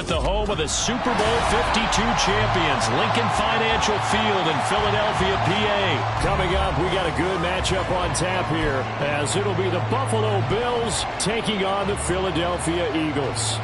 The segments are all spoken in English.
at the home of the Super Bowl 52 champions, Lincoln Financial Field in Philadelphia, PA. Coming up, we got a good matchup on tap here, as it'll be the Buffalo Bills taking on the Philadelphia Eagles.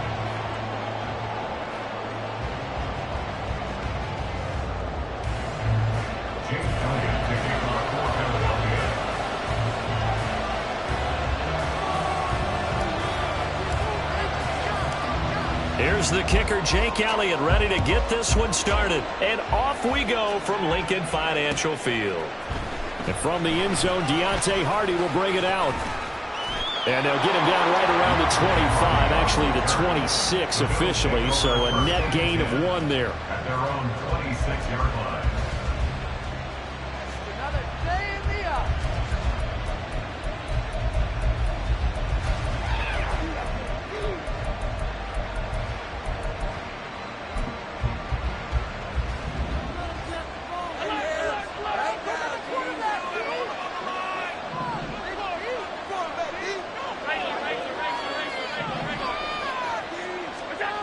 Here's the kicker, Jake Elliott, ready to get this one started. And off we go from Lincoln Financial Field. And from the end zone, Deontay Hardy will bring it out. And they'll get him down right around the 25, actually the 26 officially, so a net gain of 1 there. At their own 26-yard line.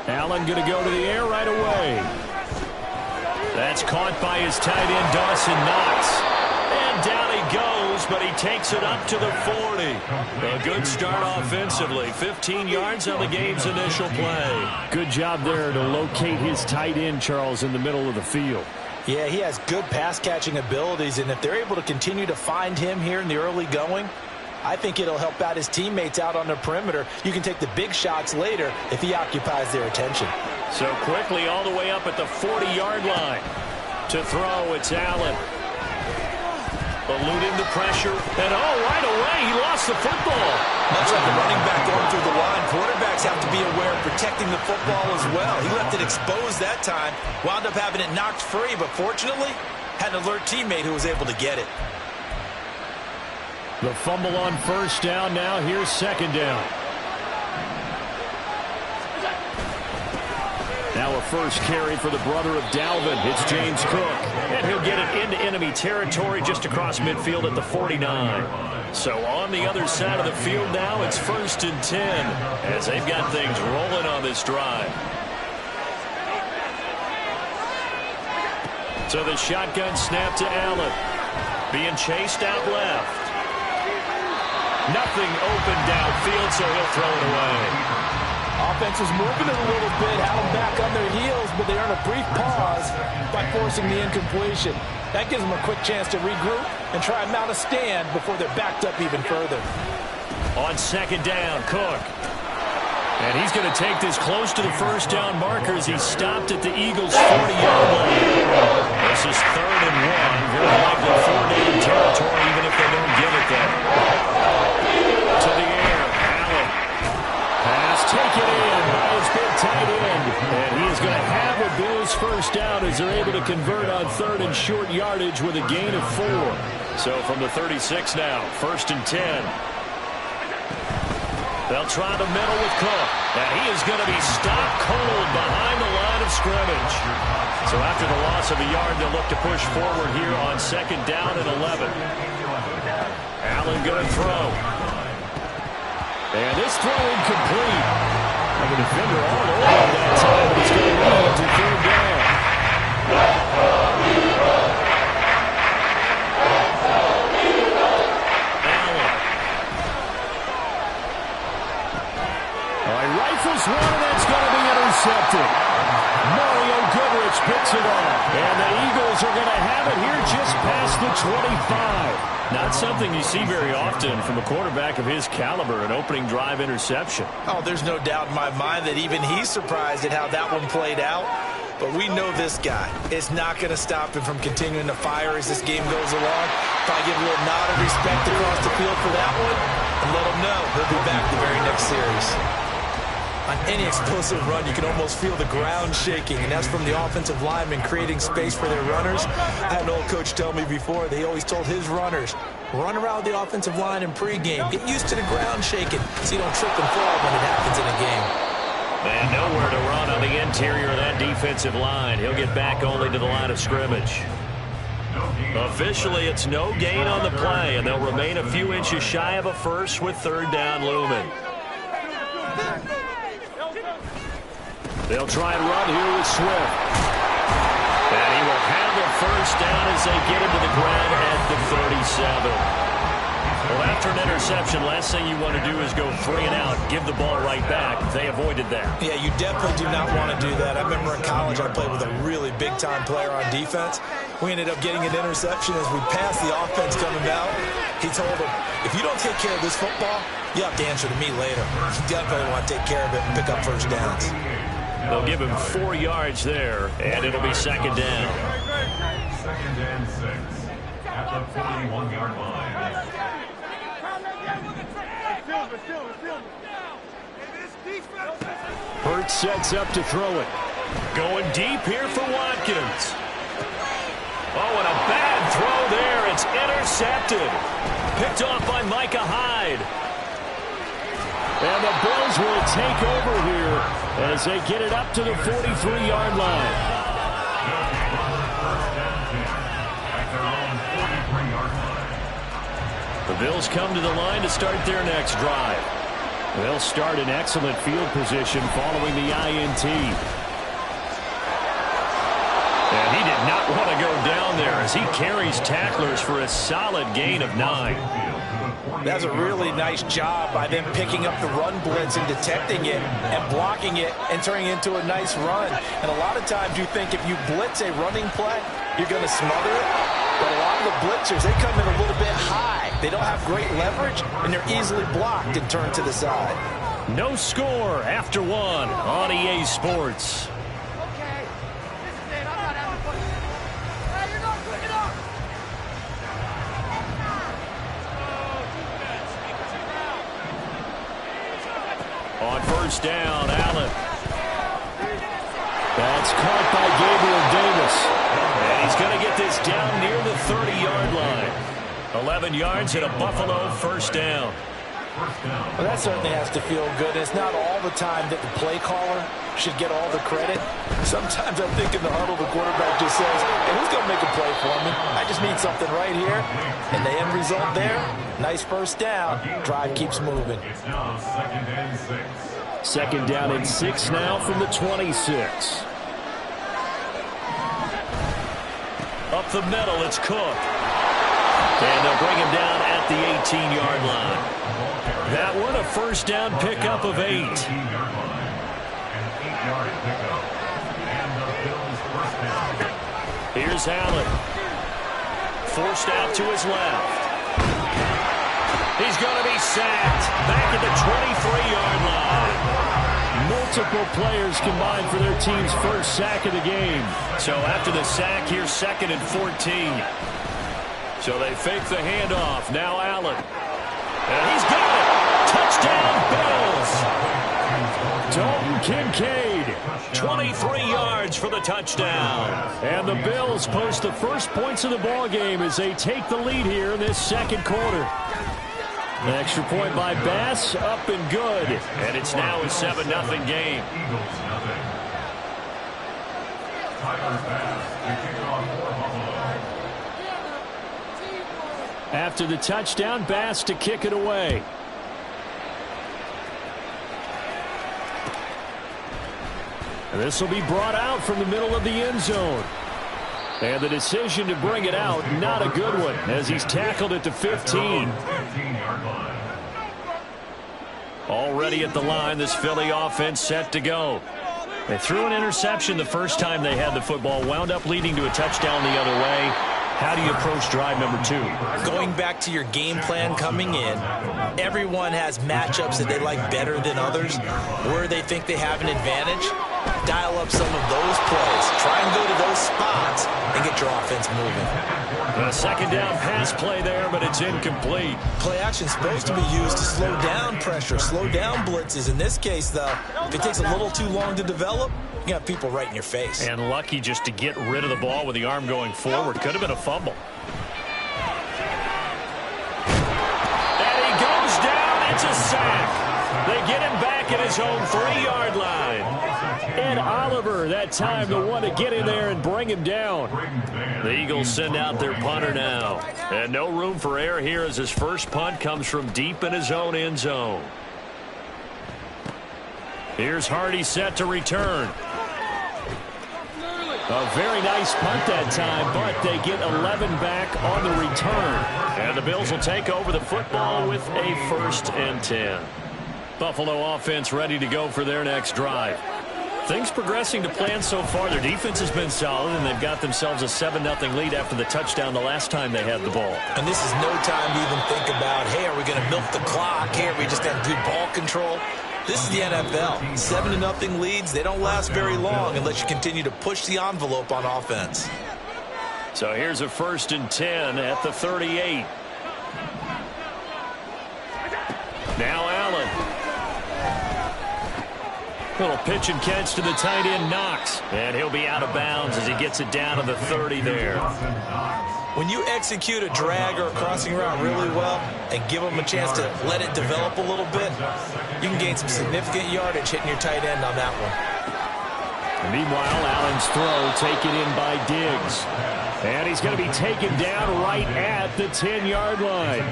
Allen going to go to the air right away. That's caught by his tight end, Dawson Knox. And down he goes, but he takes it up to the 40. A good start offensively. 15 yards on the game's initial play. Good job there to locate his tight end, Charles, in the middle of the field. Yeah, he has good pass-catching abilities, and if they're able to continue to find him here in the early going, I think it'll help out his teammates out on the perimeter. You can take the big shots later if he occupies their attention. So quickly all the way up at the 40-yard line. To throw, it's Allen. Eluding the pressure. And right away, he lost the football. Much like a running back going through the line, quarterbacks have to be aware of protecting the football as well. He left it exposed that time. Wound up having it knocked free, but fortunately, had an alert teammate who was able to get it. The fumble on first down. Now here's second down. Now a first carry for the brother of Dalvin. It's James Cook. And he'll get it into enemy territory just across midfield at the 49. So on the other side of the field now, it's 1st and 10 as they've got things rolling on this drive. So the shotgun snap to Allen. Being chased out left. Nothing open downfield, so he'll throw it away. Offense is moving it a little bit, had them back on their heels, but they earn a brief pause by forcing the incompletion. That gives them a quick chance to regroup and try and mount a stand before they're backed up even further. On second down, Cook. And he's going to take this close to the first down marker as he's stopped at the Eagles' 40-yard line. This is 3rd and 1. Very likely 4-down territory, even if they don't give it there. To the air, Allen. Pass taken in by his big tight end. And he is going to have a Bills first down as they're able to convert on 3rd and short yardage with a gain of 4. So from the 36 now, 1st and 10. They'll try the middle with Cook. And he is going to be stopped cold behind the line of scrimmage. So after the loss of a yard, they'll look to push forward here on 2nd down and 11. Allen going to throw. And this throw incomplete. Like a defender all over that time, but it's going to lead to 3rd down. Allen. All right, rifles one, and that's going to be intercepted. Mario Goodrich picks it off. And the Eagles are going to have it here just past the 25. Not something you see very often from a quarterback of his caliber, an opening drive interception. Oh, there's no doubt in my mind that even he's surprised at how that one played out. But we know this guy. It's not going to stop him from continuing to fire as this game goes along. Probably give a little nod of respect across the field for that one and let him know he'll be back the very next series. On any explosive run, you can almost feel the ground shaking, and that's from the offensive linemen creating space for their runners. I had an old coach tell me before, they always told his runners, run around the offensive line in pregame. Get used to the ground shaking so you don't trip and fall when it happens in a game. And nowhere to run on the interior of that defensive line. He'll get back only to the line of scrimmage. Officially, it's no gain on the play, and they'll remain a few inches shy of a first with 3rd down looming. They'll try and run here with Swift. And he will have the first down as they get him to the ground at the 37. Well, after an interception, last thing you want to do is go 3 and out, give the ball right back. They avoided that. Yeah, you definitely do not want to do that. I remember in college I played with a really big-time player on defense. We ended up getting an interception as we passed the offense coming out. He told him, if you don't take care of this football, you have to answer to me later. You definitely want to take care of it and pick up first downs. They'll give him 4 yards there, and it'll be second down. Second and 6 at the 41-yard line. Hurts sets up to throw it. Going deep here for Watkins. Oh, and a bad throw there. It's intercepted. Picked off by Micah Hyde. And the Bills will take over here as they get it up to the 43-yard line. The Bills come to the line to start their next drive. They'll start in excellent field position following the INT. And he did not want to go down there as he carries tacklers for a solid gain of 9. That's a really nice job by them picking up the run blitz and detecting it and blocking it and turning it into a nice run. And a lot of times you think if you blitz a running play, you're going to smother it. But a lot of the blitzers, they come in a little bit high. They don't have great leverage, and they're easily blocked and turned to the side. No score after 1 on EA Sports. Okay, this is it. I'm not having fun. Hey, you're not good enough. On first down, Allen. That's caught by Gabriel Davis. And he's going to get this down near the 30-yard line. 11 yards and a Buffalo first down. Well, that certainly has to feel good. It's not all the time that the play caller should get all the credit. Sometimes I think in the huddle, the quarterback just says, hey, who's going to make a play for me? I just need something right here. And the end result there, nice first down. Drive keeps moving. It's now second and 6. Second down and 6 now from the 26. Up the middle, it's Cook. And they'll bring him down at the 18-yard line. That one a first down pickup of 8. 18-yard line. An 8-yard pickup. And the Bills first down. Here's Allen. Forced out to his left. He's going to be sacked. Back at the 23-yard line. Multiple players combined for their team's first sack of the game. So after the sack, here's second and 14. So they fake the handoff. Now Allen. And he's got it. Touchdown, Bills. Dalton Kincaid. 23 yards for the touchdown. And the Bills post the first points of the ball game as they take the lead here in this second quarter. An extra point by Bass, up and good. And it's now a 7-0 game. Eagles nothing. Tyler Bass to kick off for Buffalo. After the touchdown, Bass to kick it away. And this will be brought out from the middle of the end zone. And the decision to bring it out, not a good one, as he's tackled at the 15. 15-yard line. Already at the line, this Philly offense set to go. They threw an interception the first time they had the football, wound up leading to a touchdown the other way. How do you approach drive number 2? Going back to your game plan coming in, everyone has matchups that they like better than others, where they think they have an advantage. Dial up some of those plays. Try and go to those spots and get your offense moving. A second down pass play there, but it's incomplete. Play action is supposed to be used to slow down pressure, slow down blitzes. In this case, though, if it takes a little too long to develop, you got people right in your face. And lucky just to get rid of the ball with the arm going forward. Could have been a fumble. And he goes down. It's a sack. They get him back at his own 3-yard line. Ed Oliver, that time, the one to get in there and bring him down. The Eagles send out their punter now. And no room for error here as his first punt comes from deep in his own end zone. Here's Hardy set to return. A very nice punt that time, but they get 11 back on the return. And the Bills will take over the football with a 1st and 10. Buffalo offense ready to go for their next drive. Things progressing to plan so far. Their defense has been solid, and they've got themselves a 7-0 lead after the touchdown the last time they had the ball. And this is no time to even think about, hey, are we going to milk the clock? Hey, are we just going to do ball control? This is the NFL. 7-0 leads, they don't last very long unless you continue to push the envelope on offense. So here's a 1st and 10 at the 38. Now Allen. Little pitch and catch to the tight end, Knox. And he'll be out of bounds as he gets it down to the 30 there. When you execute a drag or a crossing route really well and give them a chance to let it develop a little bit, you can gain some significant yardage hitting your tight end on that one. And meanwhile, Allen's throw taken in by Diggs. And he's going to be taken down right at the 10-yard line.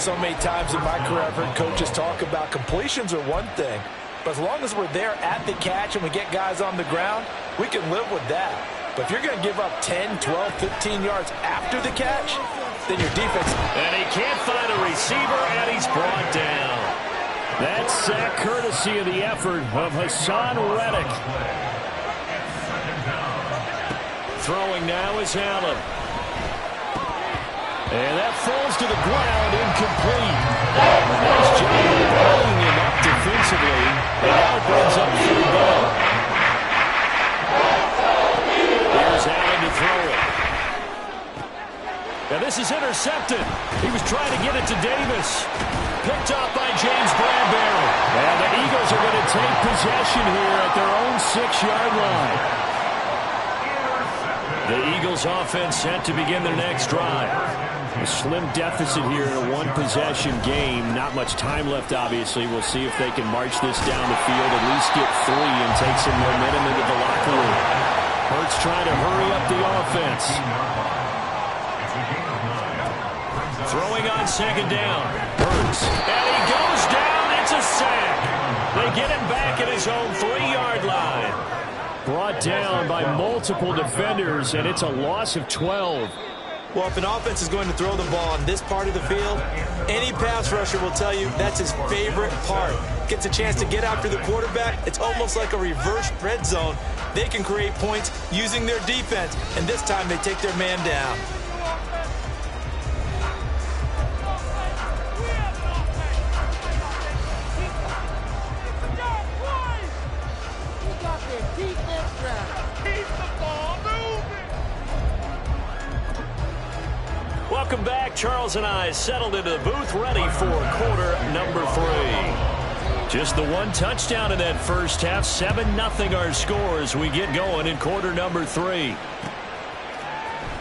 So many times in my career I've heard coaches talk about completions are one thing. But as long as we're there at the catch and we get guys on the ground, we can live with that. But if you're going to give up 10, 12, 15 yards after the catch, then your defense... And he can't find a receiver, and he's brought down. That's sack courtesy of the effort of Hassan Reddick. Throwing now is Allen. And that falls to the ground, incomplete. Nice job pulling him up defensively. And now brings up 3rd down. Here's Allen to throw it. Now this is intercepted. He was trying to get it to Davis. Picked up by James Bradbury. And the Eagles are going to take possession here at their own 6-yard line. The Eagles offense set to begin their next drive. A slim deficit here in a one-possession game. Not much time left, obviously. We'll see if they can march this down the field, at least get 3 and take some momentum into the locker room. Hurts trying to hurry up the offense. Throwing on 2nd down. Hurts. And he goes down. It's a sack. They get him back at his own 3-yard line. Brought down by multiple defenders, and it's a loss of 12. Well, if an offense is going to throw the ball on this part of the field, any pass rusher will tell you that's his favorite part. Gets a chance to get after the quarterback. It's almost like a reverse red zone. They can create points using their defense, and this time they take their man down. Welcome back. Charles and I settled into the booth, ready for quarter number 3. Just the one touchdown in that first half. 7-0 our score as we get going in quarter number 3.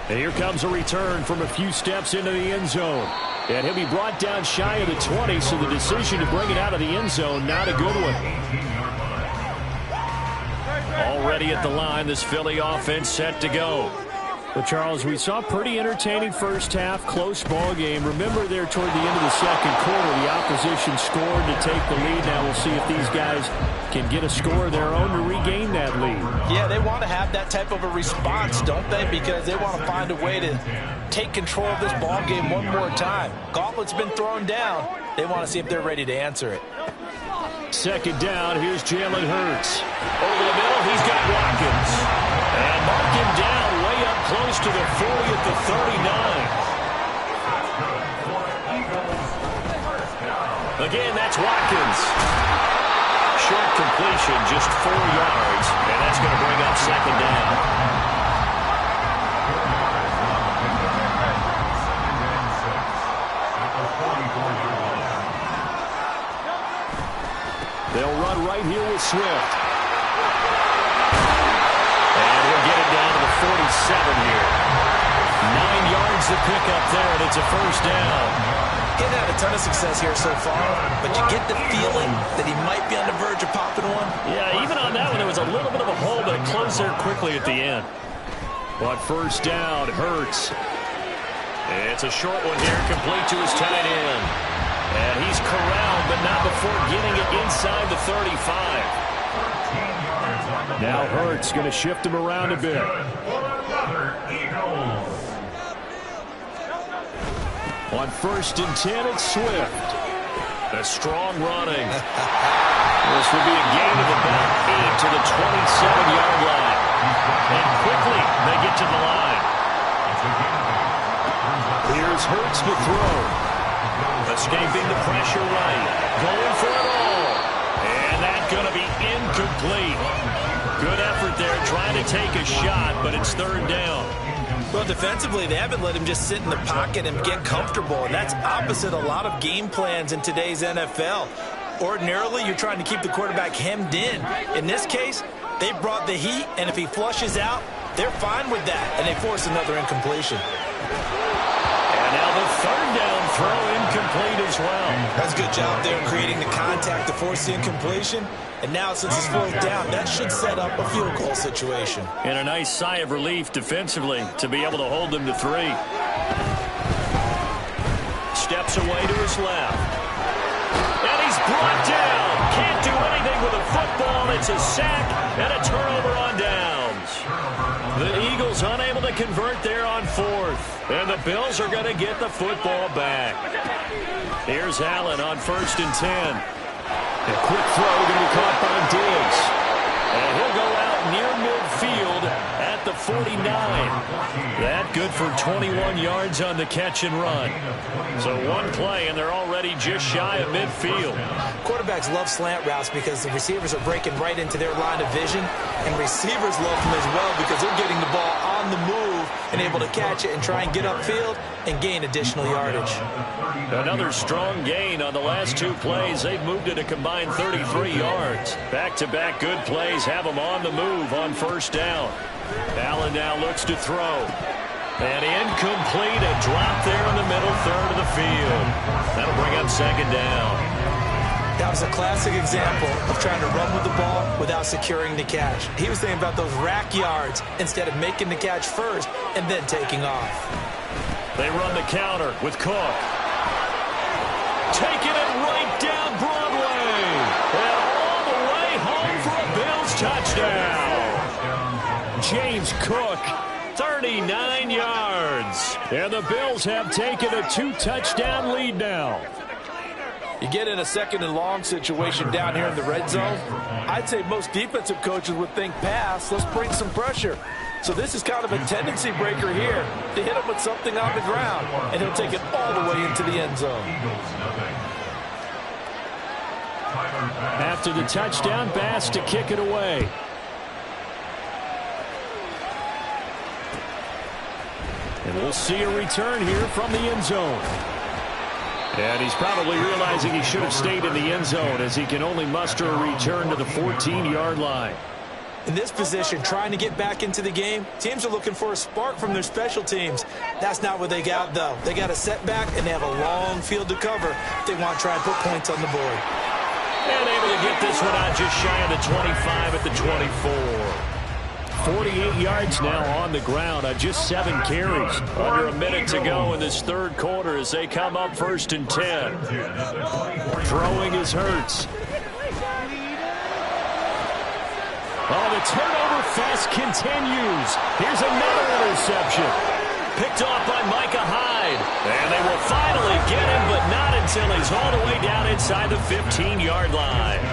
And here comes a return from a few steps into the end zone. And he'll be brought down shy of the 20, so the decision to bring it out of the end zone, not a good one. Already at the line, this Philly offense set to go. Well, Charles, we saw a pretty entertaining first half, close ball game. Remember there toward the end of the second quarter, the opposition scored to take the lead. Now we'll see if these guys can get a score of their own to regain that lead. Yeah, they want to have that type of a response, don't they? Because they want to find a way to take control of this ball game one more time. Gauntlet's been thrown down. They want to see if they're ready to answer it. 2nd down, here's Jalen Hurts. Over the middle, he's got Watkins. And mark him down way up close to the 40 at the 39. Again, that's Watkins. Short completion, just 4 yards. And that's going to bring up 2nd down. They'll run right here with Swift. And he'll get it down to the 47 here. 9 yards to pick up there, and it's a 1st down. He's had a ton of success here so far, but you get the feeling that he might be on the verge of popping one. Yeah, even on that one, there was a little bit of a hole, but it closed there quickly at the end. But 1st down, Hurts. It's a short one here, complete to his tight end. And he's corralled, but not before getting it inside the 35. Now Hurts going to shift him around a bit. On 1st and 10, it's Swift. A strong running. This will be a gain of about 8 to the 27-yard line. And quickly, they get to the line. Here's Hurts to throw. Escaping the pressure right. Going for it all. And that's going to be incomplete. Good effort there trying to take a shot, but it's 3rd down. Well, defensively, they haven't let him just sit in the pocket and get comfortable, and that's opposite a lot of game plans in today's NFL. Ordinarily, you're trying to keep the quarterback hemmed in. In this case, they brought the heat, and if he flushes out, they're fine with that, and they force another incompletion. And now the 3rd down throw incomplete as well. That's a good job there creating the contact to force the incompletion. And now, since it's 4th down, that should set up a field goal situation. And a nice sigh of relief defensively to be able to hold them to 3. Steps away to his left. And he's brought down. Can't do anything with a football. It's a sack and a turnover on downs. The Eagles unable to convert there on 4th. And the Bills are going to get the football back. Here's Allen on 1st and 10. A quick throw going to be caught by Diggs. And he'll go out near midfield at the 49. That good for 21 yards on the catch and run. So one play, and they're already just shy of midfield. Quarterbacks love slant routes because the receivers are breaking right into their line of vision. And receivers love them as well because they're getting the ball on the move and able to catch it and try and get upfield and gain additional yardage. Another strong gain on the last 2 plays. They've moved it a combined 33 yards. Back-to-back good plays have them on the move on 1st down. Allen now looks to throw. And incomplete, a drop there in the middle 3rd of the field. That'll bring up 2nd down. That was a classic example of trying to run with the ball without securing the catch. He was thinking about those rack yards instead of making the catch first and then taking off. They run the counter with Clarke. Taking it right down Broadway. And all the way home for a Bills touchdown. James Cook, 39 yards. And the Bills have taken a 2-touchdown lead now. You get in a 2nd and long situation down here in the red zone. I'd say most defensive coaches would think pass. Let's bring some pressure. So this is kind of a tendency breaker here to hit him with something on the ground. And he'll take it all the way into the end zone. After the touchdown, Bass to kick it away. And we'll see a return here from the end zone. And he's probably realizing he should have stayed in the end zone as he can only muster a return to the 14-yard line. In this position, trying to get back into the game, teams are looking for a spark from their special teams. That's not what they got, though. They got a setback, and they have a long field to cover if they want to try and put points on the board. And able to get this one out just shy of the 25 at the 24. 48 yards now on the ground on just 7 carries. Under a minute to go in this 3rd quarter as they come up 1st and 10. Throwing is Hurts. Oh, the turnover fest continues. Here's another interception. Picked off by Micah Hyde. And they will finally get him, but not until he's all the way down inside the 15-yard line.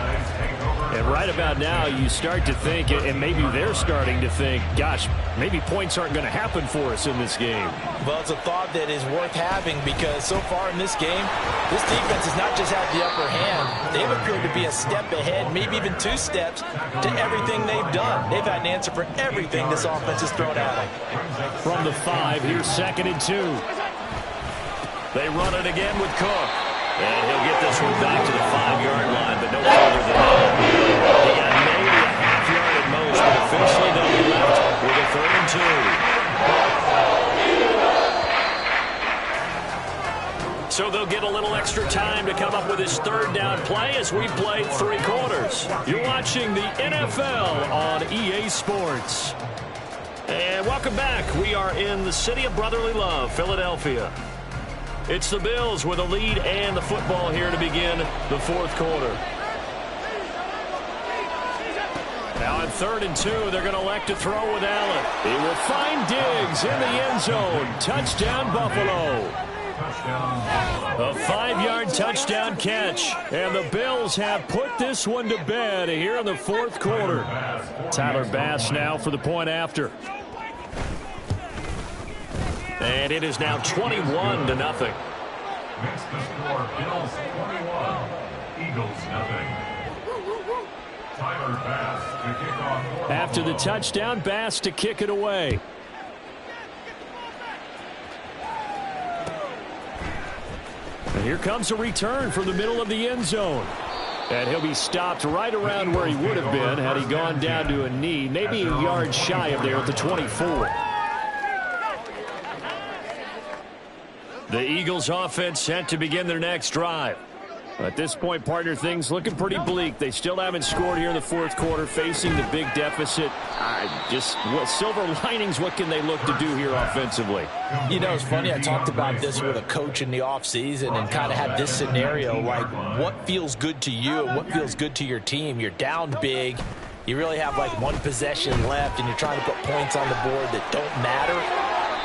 And right about now, you start to think, and maybe they're starting to think, gosh, maybe points aren't going to happen for us in this game. Well, it's a thought that is worth having because so far in this game, this defense has not just had the upper hand. They've appeared to be a step ahead, maybe even 2 steps to everything they've done. They've had an answer for everything this offense has thrown at them. From the 5, here's 2nd and 2. They run it again with Cook. And he'll get this one back to the 5-yard line, but no further than that. He got maybe a half yard at most, but officially they'll be left with a 3rd and 2. So they'll get a little extra time to come up with his 3rd down play as we play 3 quarters. You're watching the NFL on EA Sports. And welcome back. We are in the city of brotherly love, Philadelphia. It's the Bills with a lead and the football here to begin the fourth quarter. Now on 3rd and 2, they're going to elect to throw with Allen. He will find Diggs in the end zone. Touchdown, Buffalo. A 5-yard touchdown catch. And the Bills have put this one to bed here in the fourth quarter. Tyler Bass now for the point after. And it is now 21-0. Makes the score Bills 21, Eagles nothing. Tyler Bass to kick off. After the touchdown, Bass to kick it away. And here comes a return from the middle of the end zone. And he'll be stopped right around where he would have been had he gone down to a knee, maybe a yard shy of there at the 24. The Eagles offense set to begin their next drive. At this point, partner, things looking pretty bleak. They still haven't scored here in the fourth quarter, facing the big deficit. What silver linings, what can they look to do here offensively? You know, it's funny. I talked about this with a coach in the offseason and kind of had this scenario, like what feels good to you and what feels good to your team. You're down big. You really have like one possession left, and you're trying to put points on the board that don't matter.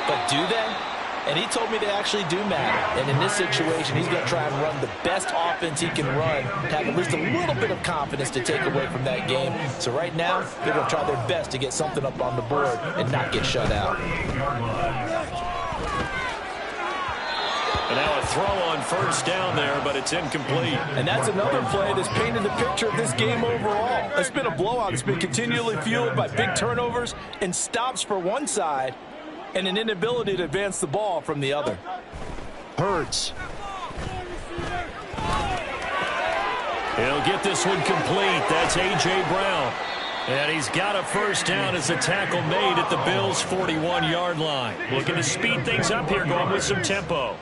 But do they? And he told me they actually do matter. And in this situation, he's going to try and run the best offense he can run to have at least a little bit of confidence to take away from that game. So right now, they're going to try their best to get something up on the board and not get shut out. And now a throw on first down there, but it's incomplete. And that's another play that's painted the picture of this game overall. It's been a blowout. It's been continually fueled by big turnovers and stops for one side, and an inability to advance the ball from the other. Hurts. He'll get this one complete. That's A.J. Brown. And he's got a first down as a tackle made at the Bills' 41-yard line. Looking to speed things up here, going with some tempo.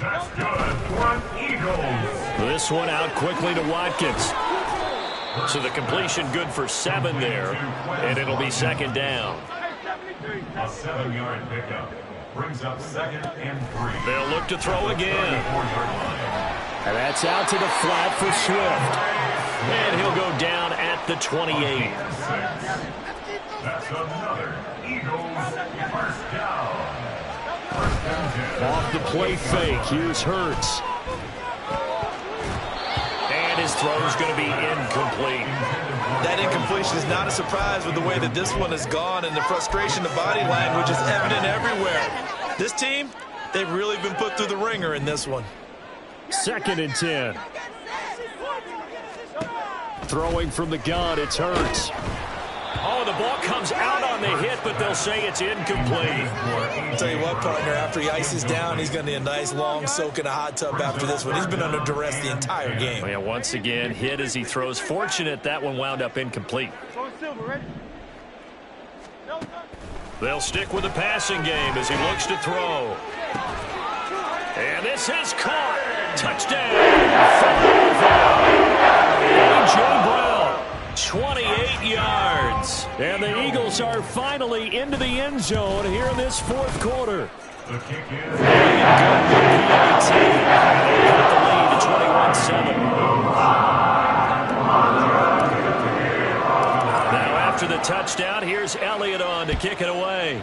That's good for Eagles. This one out quickly to Watkins. So the completion good for 7 there, and it'll be second down. A 7-yard pickup brings up 2nd and 3. They'll look to throw again. And that's out to the flat for Swift. And he'll go down at the 28. That's another Eagles first down. Off the play fake, here's Hurts. And his throw's going to be incomplete. That incompletion is not a surprise with the way that this one has gone, and the frustration, the body language is evident everywhere. This team, they've really been put through the ringer in this one. 2nd and 10. Throwing from the gun, it's Hurts. Oh, the ball comes out on the hit, but they'll say it's incomplete. I'll tell you what, partner, after he ices down, he's going to need a nice long soak in a hot tub after this one. He's been under duress the entire game. Well, yeah, once again, hit as he throws. Fortunate that one wound up incomplete. They'll stick with the passing game as he looks to throw. And this is caught. Touchdown. A.J. Brown, 28 yards. And the Eagles are finally into the end zone here in this fourth quarter. The kick is Got the lead to 21-7. Now after the touchdown, here's Elliott on to kick it away.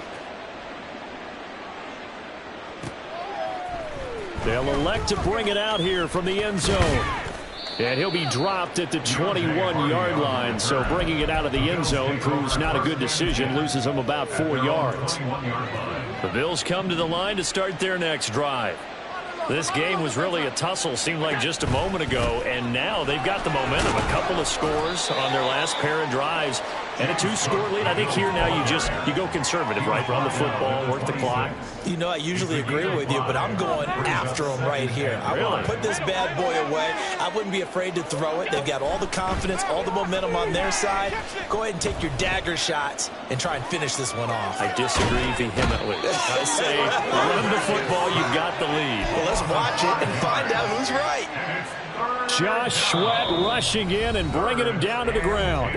They'll elect to bring it out here from the end zone. And he'll be dropped at the 21-yard line, so bringing it out of the end zone proves not a good decision, loses him about 4 yards. The Bills come to the line to start their next drive. This game was really a tussle, seemed like just a moment ago, and now they've got the momentum. A couple of scores on their last pair of drives, and a 2-score lead. I think here now you go conservative, right? Run the football, work the clock. You know, I usually agree with you, but I'm going after him right here. I want to put this bad boy away. I wouldn't be afraid to throw it. They've got all the confidence, all the momentum on their side. Go ahead and take your dagger shots and try and finish this one off. I disagree vehemently. I say run the football, you've got the lead. Well, let's watch it and find out who's right. Josh Sweat rushing in and bringing him down to the ground.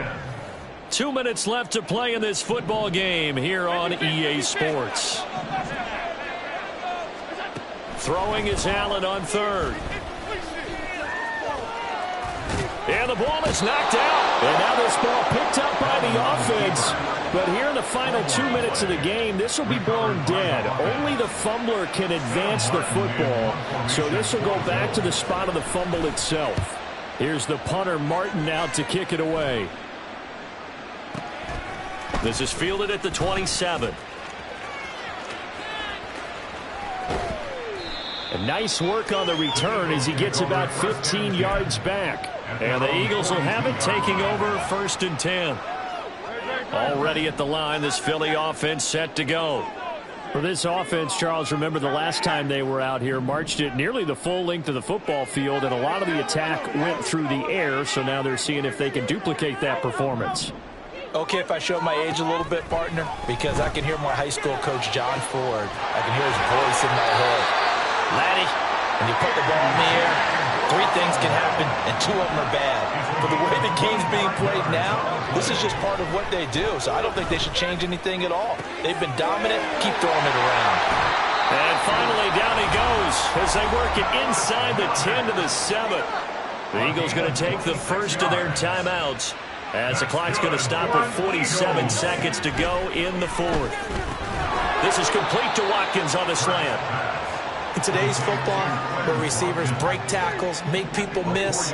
2 minutes left to play in this football game here on EA Sports. Throwing is Allen on third. And the ball is knocked out. And now this ball picked up by the offense. But here in the final 2 minutes of the game, this will be blown dead. Only the fumbler can advance the football. So this will go back to the spot of the fumble itself. Here's the punter, Martin, out to kick it away. This is fielded at the 27. And nice work on the return as he gets about 15 yards back. And the Eagles will have it, taking over 1st and 10. Already at the line, this Philly offense set to go. For this offense, Charles, remember the last time they were out here, marched it nearly the full length of the football field, and a lot of the attack went through the air, so now they're seeing if they can duplicate that performance. Okay, if I show my age a little bit, partner, because I can hear my high school coach, John Ford. I can hear his voice in my head. Laddie, when you put the ball in the air, 3 things can happen, and 2 of them are bad. But the way the game's being played now, this is just part of what they do. So I don't think they should change anything at all. They've been dominant. Keep throwing it around. And finally, down he goes as they work it inside the 10 to the 7. The Eagles going to take the first of their timeouts as the clock's going to stop with 47 seconds to go in the 4th. This is complete to Watkins on the slant. In today's football, where receivers break tackles, make people miss,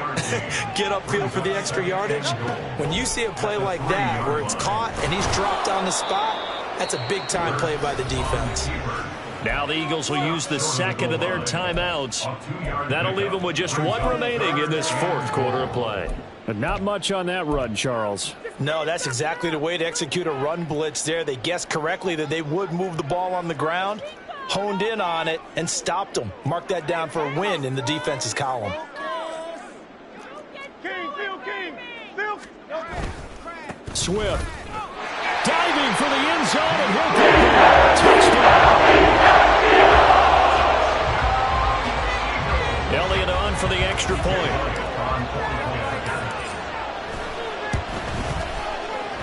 get upfield for the extra yardage, when you see a play like that where it's caught and he's dropped on the spot, that's a big-time play by the defense. Now the Eagles will use the second of their timeouts. That'll leave them with just 1 remaining in this 4th quarter of play. But not much on that run, Charles. No, that's exactly the way to execute a run blitz there. They guessed correctly that they would move the ball on the ground, honed in on it, and stopped them. Mark that down for a win in the defense's column. Swift diving for the end zone, and he'll get it. Touchdown. Elliott on for the extra point.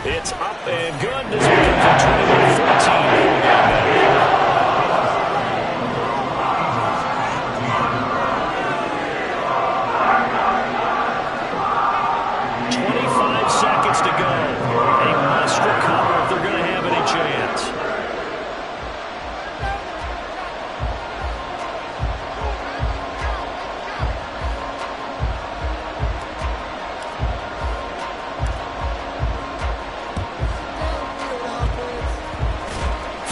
It's up and good. This becomes a 21-14. 25 seconds to go. They must recover if they're going to have any chance.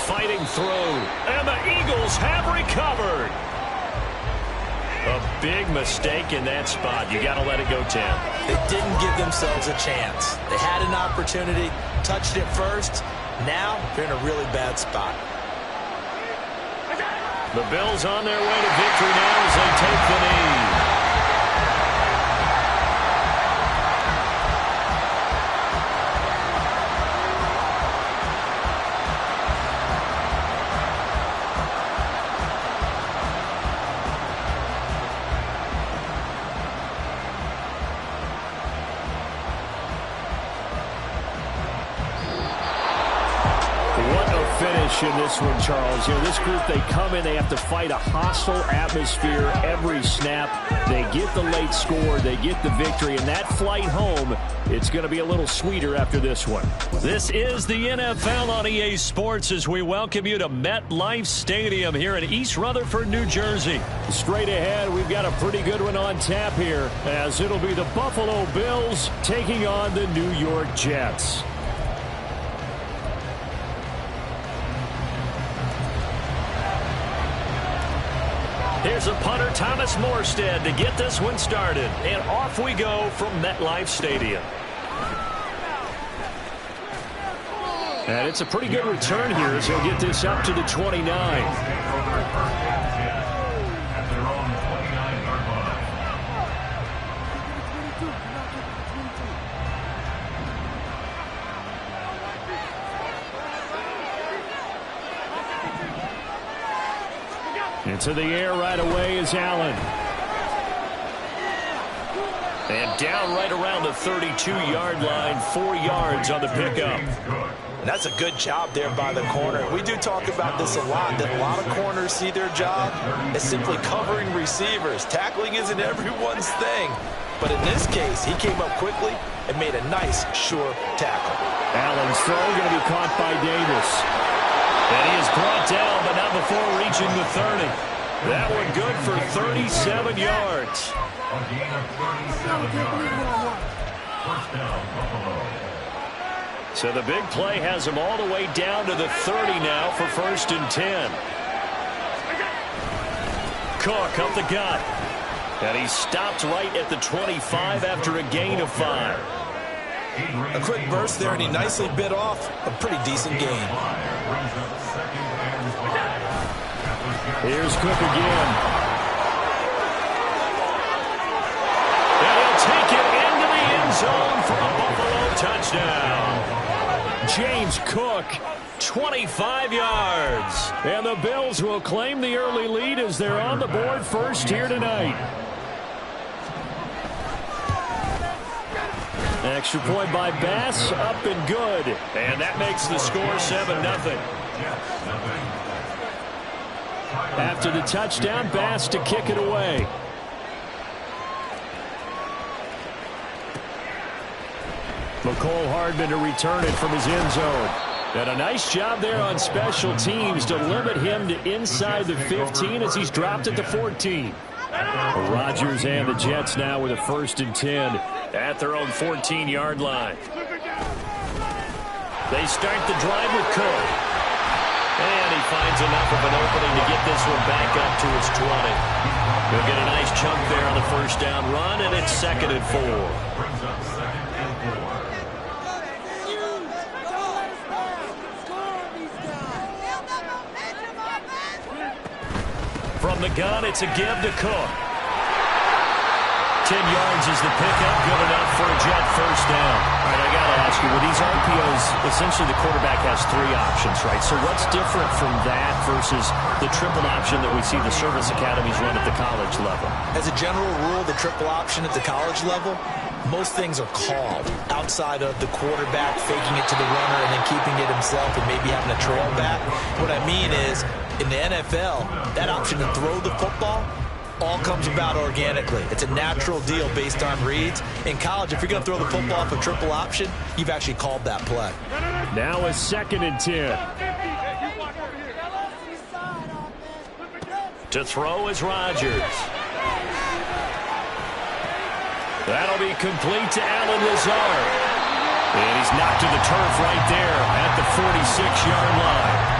Fighting through, and the Eagles have recovered. A big mistake in that spot. You got to let it go, Tim. They didn't give themselves a chance. They had an opportunity, touched it first. Now they're in a really bad spot. The Bills on their way to victory now as they take the knee. In this one, Charles. You know, this group, they come in, they have to fight a hostile atmosphere every snap. They get the late score, they get the victory, and that flight home, it's going to be a little sweeter after this one. This is the NFL on EA Sports as we welcome you to MetLife Stadium here in East Rutherford, New Jersey. Straight ahead, we've got a pretty good one on tap here, as it'll be the Buffalo Bills taking on the New York Jets. Here's a punter, Thomas Morstead, to get this one started. And off we go from MetLife Stadium. And it's a pretty good return here as he'll get this up to the 29. At their own 29-yard line. Into the air right away is Allen. And down right around the 32-yard line, 4 yards on the pickup. That's a good job there by the corner. We do talk about this a lot, that a lot of corners see their job as simply covering receivers. Tackling isn't everyone's thing. But in this case, he came up quickly and made a nice, sure tackle. Allen's throw going to be caught by Davis. And he is brought down, but not before reaching the 30. That one good for 37 yards. A gain of 37 yards. First down, Buffalo. So the big play has him all the way down to the 30 now for 1st and 10. Clarke up the gut. And he stopped right at the 25 after a gain of 5. A quick burst there, and he nicely bit off a pretty decent gain. Here's Cook again. And he'll take it into the end zone for a Buffalo touchdown. James Cook, 25 yards. And the Bills will claim the early lead as they're on the board first here tonight. Extra point by Bass, up and good. And that makes the score 7-0. After the touchdown, Bass to kick it away. McCole Hardman to return it from his end zone. And a nice job there on special teams to limit him to inside the 15 as he's dropped at the 14. Rodgers and the Jets now with a 1st and 10 at their own 14-yard line. They start the drive with Cook. And he finds enough of an opening to get this one back up to his 20. He'll get a nice chunk there on the 1st down run, and it's 2nd and 4. Brings up 2nd and 4. From the gun, it's a give to Cook. 10 yards is the pickup, good enough for a Jet 1st down. All right, I got to ask you, with these RPOs, essentially the quarterback has 3 options, right? So what's different from that versus the triple option that we see the service academies run at the college level? As a general rule, the triple option at the college level, most things are called outside of the quarterback faking it to the runner and then keeping it himself and maybe having a trail back. What I mean is, in the NFL, that option to throw the football all comes about organically. It's a natural deal based on reads. In college, if you're going to throw the football off a triple option, you've actually called that play. Now a 2nd and 10. To throw is Rodgers. That'll be complete to Allen Lazard. And he's knocked to the turf right there at the 46-yard line.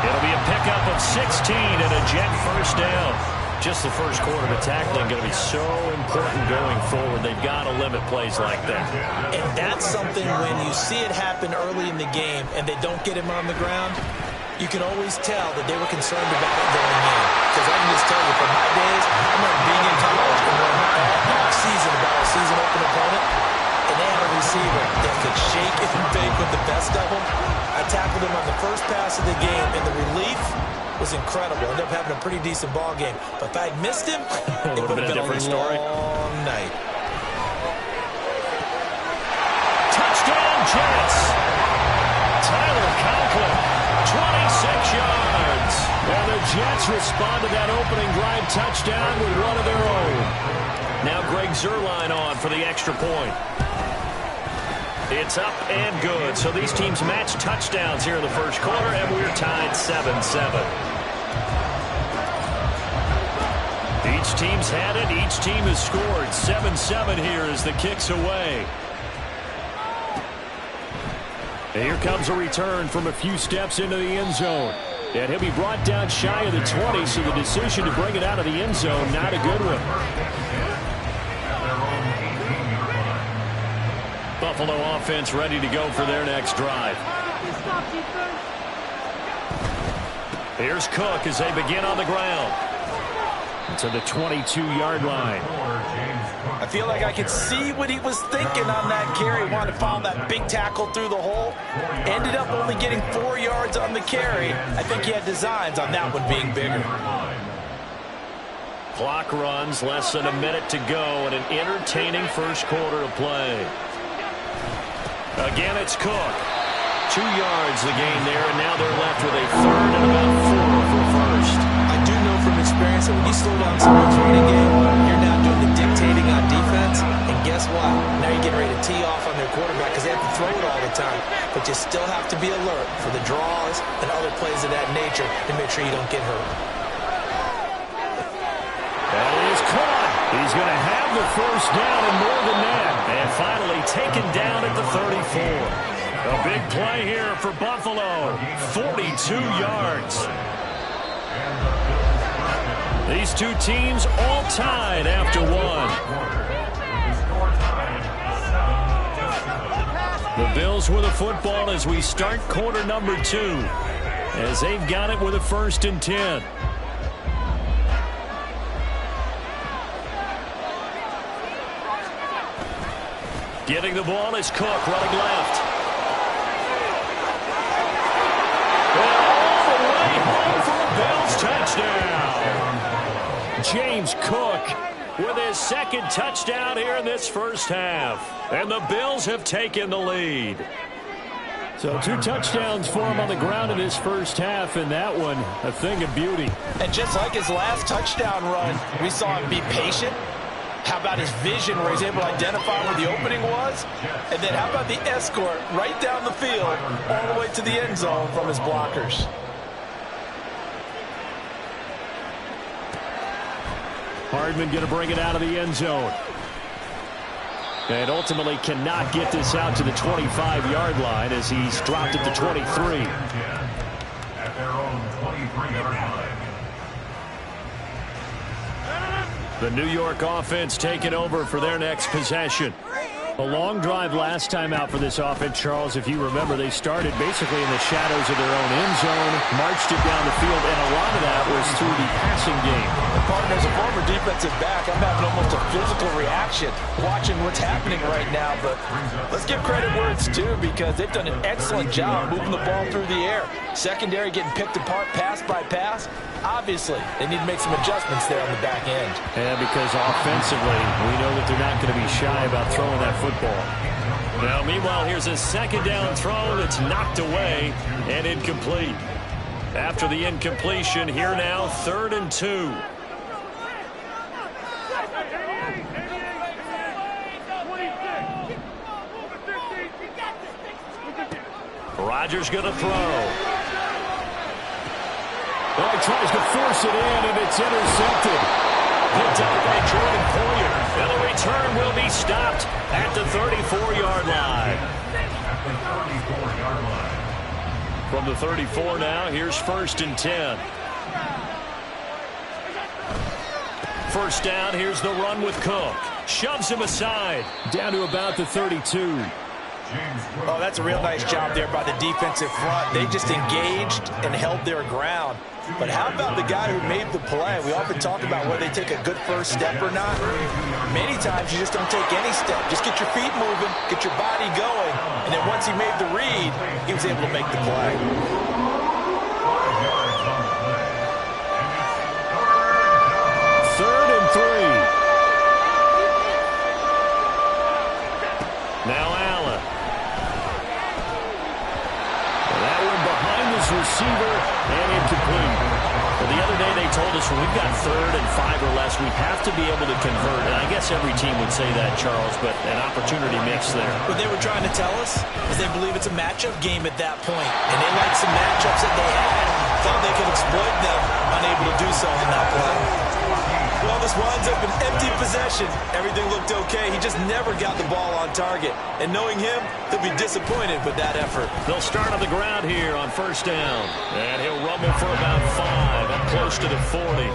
It'll be a pickup of 16 and a Jet 1st down. Just the first quarter of tackling going to be so important going forward. They've got to limit plays like that. And that's something when you see it happen early in the game and they don't get him on the ground, you can always tell that they were concerned about it going in. Because I can just tell you, from my days, I remember being in college and learning all season about a season open opponent, and they had a receiver that could shake and bake with the best of them. I tackled him on the first pass of the game, and the relief was incredible. Ended up having a pretty decent ball game. But if I had missed him, it would have been a different story. Long night. Touchdown, Jets. Tyler Conklin, 26 yards. And the Jets respond to that opening drive touchdown with one of their own. Now Greg Zuerlein on for the extra point. It's up and good. So these teams match touchdowns here in the first quarter, and we're tied 7-7. Each team's had it. Each team has scored. 7-7 here as the kick's away. And here comes a return from a few steps into the end zone. And he'll be brought down shy of the 20, so the decision to bring it out of the end zone, not a good one. Buffalo offense ready to go for their next drive. Here's Cook as they begin on the ground. To the 22-yard line. I feel like I could see what he was thinking on that carry. Wanted to follow that big tackle through the hole. Ended up only getting 4 yards on the carry. I think he had designs on that one being bigger. Clock runs, less than a minute to go, and an entertaining first quarter of play. Again, it's Cook. 2 yards the gain there, and now they're left with a third and about 4 for first. I do know from experience that when you slow down someone's running game, you're now doing the dictating on defense, and guess what? Now you're getting ready to tee off on their quarterback because they have to throw it all the time, but you still have to be alert for the draws and other plays of that nature to make sure you don't get hurt. That is caught. He's going to have the first down and more than that, and finally taken down at the 34. A big play here for Buffalo. 42 yards. These two teams all tied after one. The Bills with the football as we start quarter number 2, as they've got it with a 1st and 10. Getting the ball is Cook running left. All the way home for a Bills touchdown. James Cook with his 2nd touchdown here in this first half. And the Bills have taken the lead. So 2 touchdowns for him on the ground in his first half, and that one a thing of beauty. And just like his last touchdown run, we saw him be patient. How about his vision where he's able to identify where the opening was? And then how about the escort right down the field all the way to the end zone from his blockers? Hardman going to bring it out of the end zone. And ultimately cannot get this out to the 25-yard line as he's dropped at the 23. At their own 23-yard line. The New York offense taking over for their next possession. A long drive last time out for this offense, Charles. If you remember, they started basically in the shadows of their own end zone, marched it down the field, and a lot of that was through the passing game. Partner, as a former defensive back, I'm having almost a physical reaction watching what's happening right now. But let's give credit where it's due because they've done an excellent job moving the ball through the air. Secondary getting picked apart pass by pass. Obviously, they need to make some adjustments there on the back end. Yeah, because offensively, we know that they're not going to be shy about throwing that football. Now, meanwhile, here's a 2nd down throw that's knocked away and incomplete. After the incompletion, here now, 3rd and 2. Rodgers going to throw. Oh, he tries to force it in, and it's intercepted. Picked up by Jordan Poyer. And the return will be stopped at the 34-yard line. From the 34 now, here's 1st and 10. First down, here's the run with Cook. Shoves him aside. Down to about the 32. Oh, that's a real nice job there by the defensive front. They just engaged and held their ground. But how about the guy who made the play? We often talk about whether they take a good first step or not. Many times you just don't take any step. Just get your feet moving, get your body going, and then once he made the read, he was able to make the play. Third and 3. Now Allen. That one behind his receiver and incomplete. Well, the other day they told us when we've got 3rd and 5 or less, we have to be able to convert. And I guess every team would say that, Charles, but an opportunity mix there. What they were trying to tell us is they believe it's a matchup game at that point. And they liked some matchups that they had, thought they could exploit them, unable to do so on that play. Well, this winds up an empty possession. Everything looked okay. He just never got the ball on target. And knowing him, they'll be disappointed with that effort. They'll start on the ground here on 1st down. And he'll rumble for about 5, up close to the 40.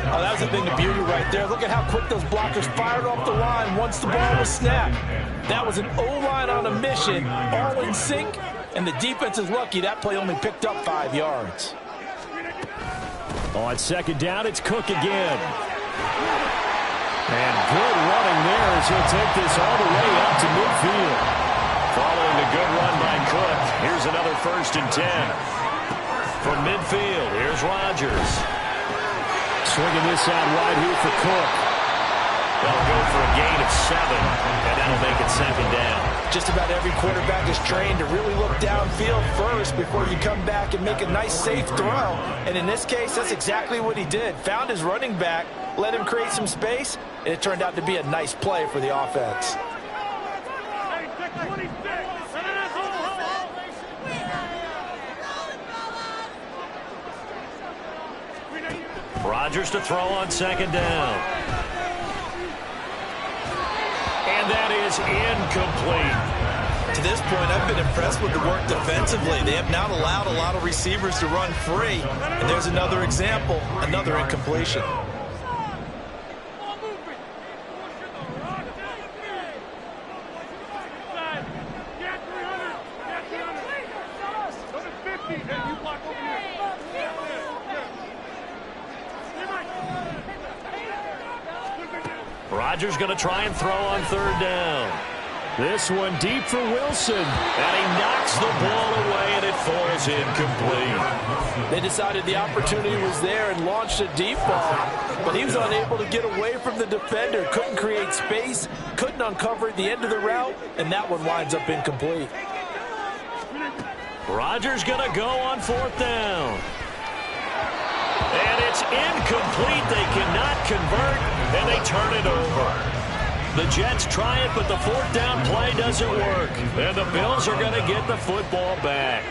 Oh, that was a thing of beauty right there. Look at how quick those blockers fired off the line once the ball was snapped. That was an O-line on a mission, all in sync, and the defense is lucky that play only picked up 5 yards. On 2nd down, it's Cook again. And good running there as he'll take this all the way up to midfield. Following a good run by Cook, here's another 1st and 10. From midfield, here's Rodgers. Swinging this out wide here for Cook. They'll go for a gain of 7, and that'll make it second down. Just about every quarterback is trained to really look downfield first before you come back and make a nice, safe throw. And in this case, that's exactly what he did. Found his running back, let him create some space, and it turned out to be a nice play for the offense. Rodgers to throw on second down. And that is incomplete. To this point, I've been impressed with the work defensively. They have not allowed a lot of receivers to run free. And there's another example, another incompletion. Rodgers going to try and throw on third down. This one deep for Wilson. And he knocks the ball away, and it falls incomplete. They decided the opportunity was there and launched a deep ball, but he was unable to get away from the defender. Couldn't create space, couldn't uncover at the end of the route, and that one winds up incomplete. Rodgers going to go on fourth down. And it's incomplete. They cannot convert, and they turn it over. The Jets try it, but the fourth down play doesn't work. And the Bills are going to get the football back.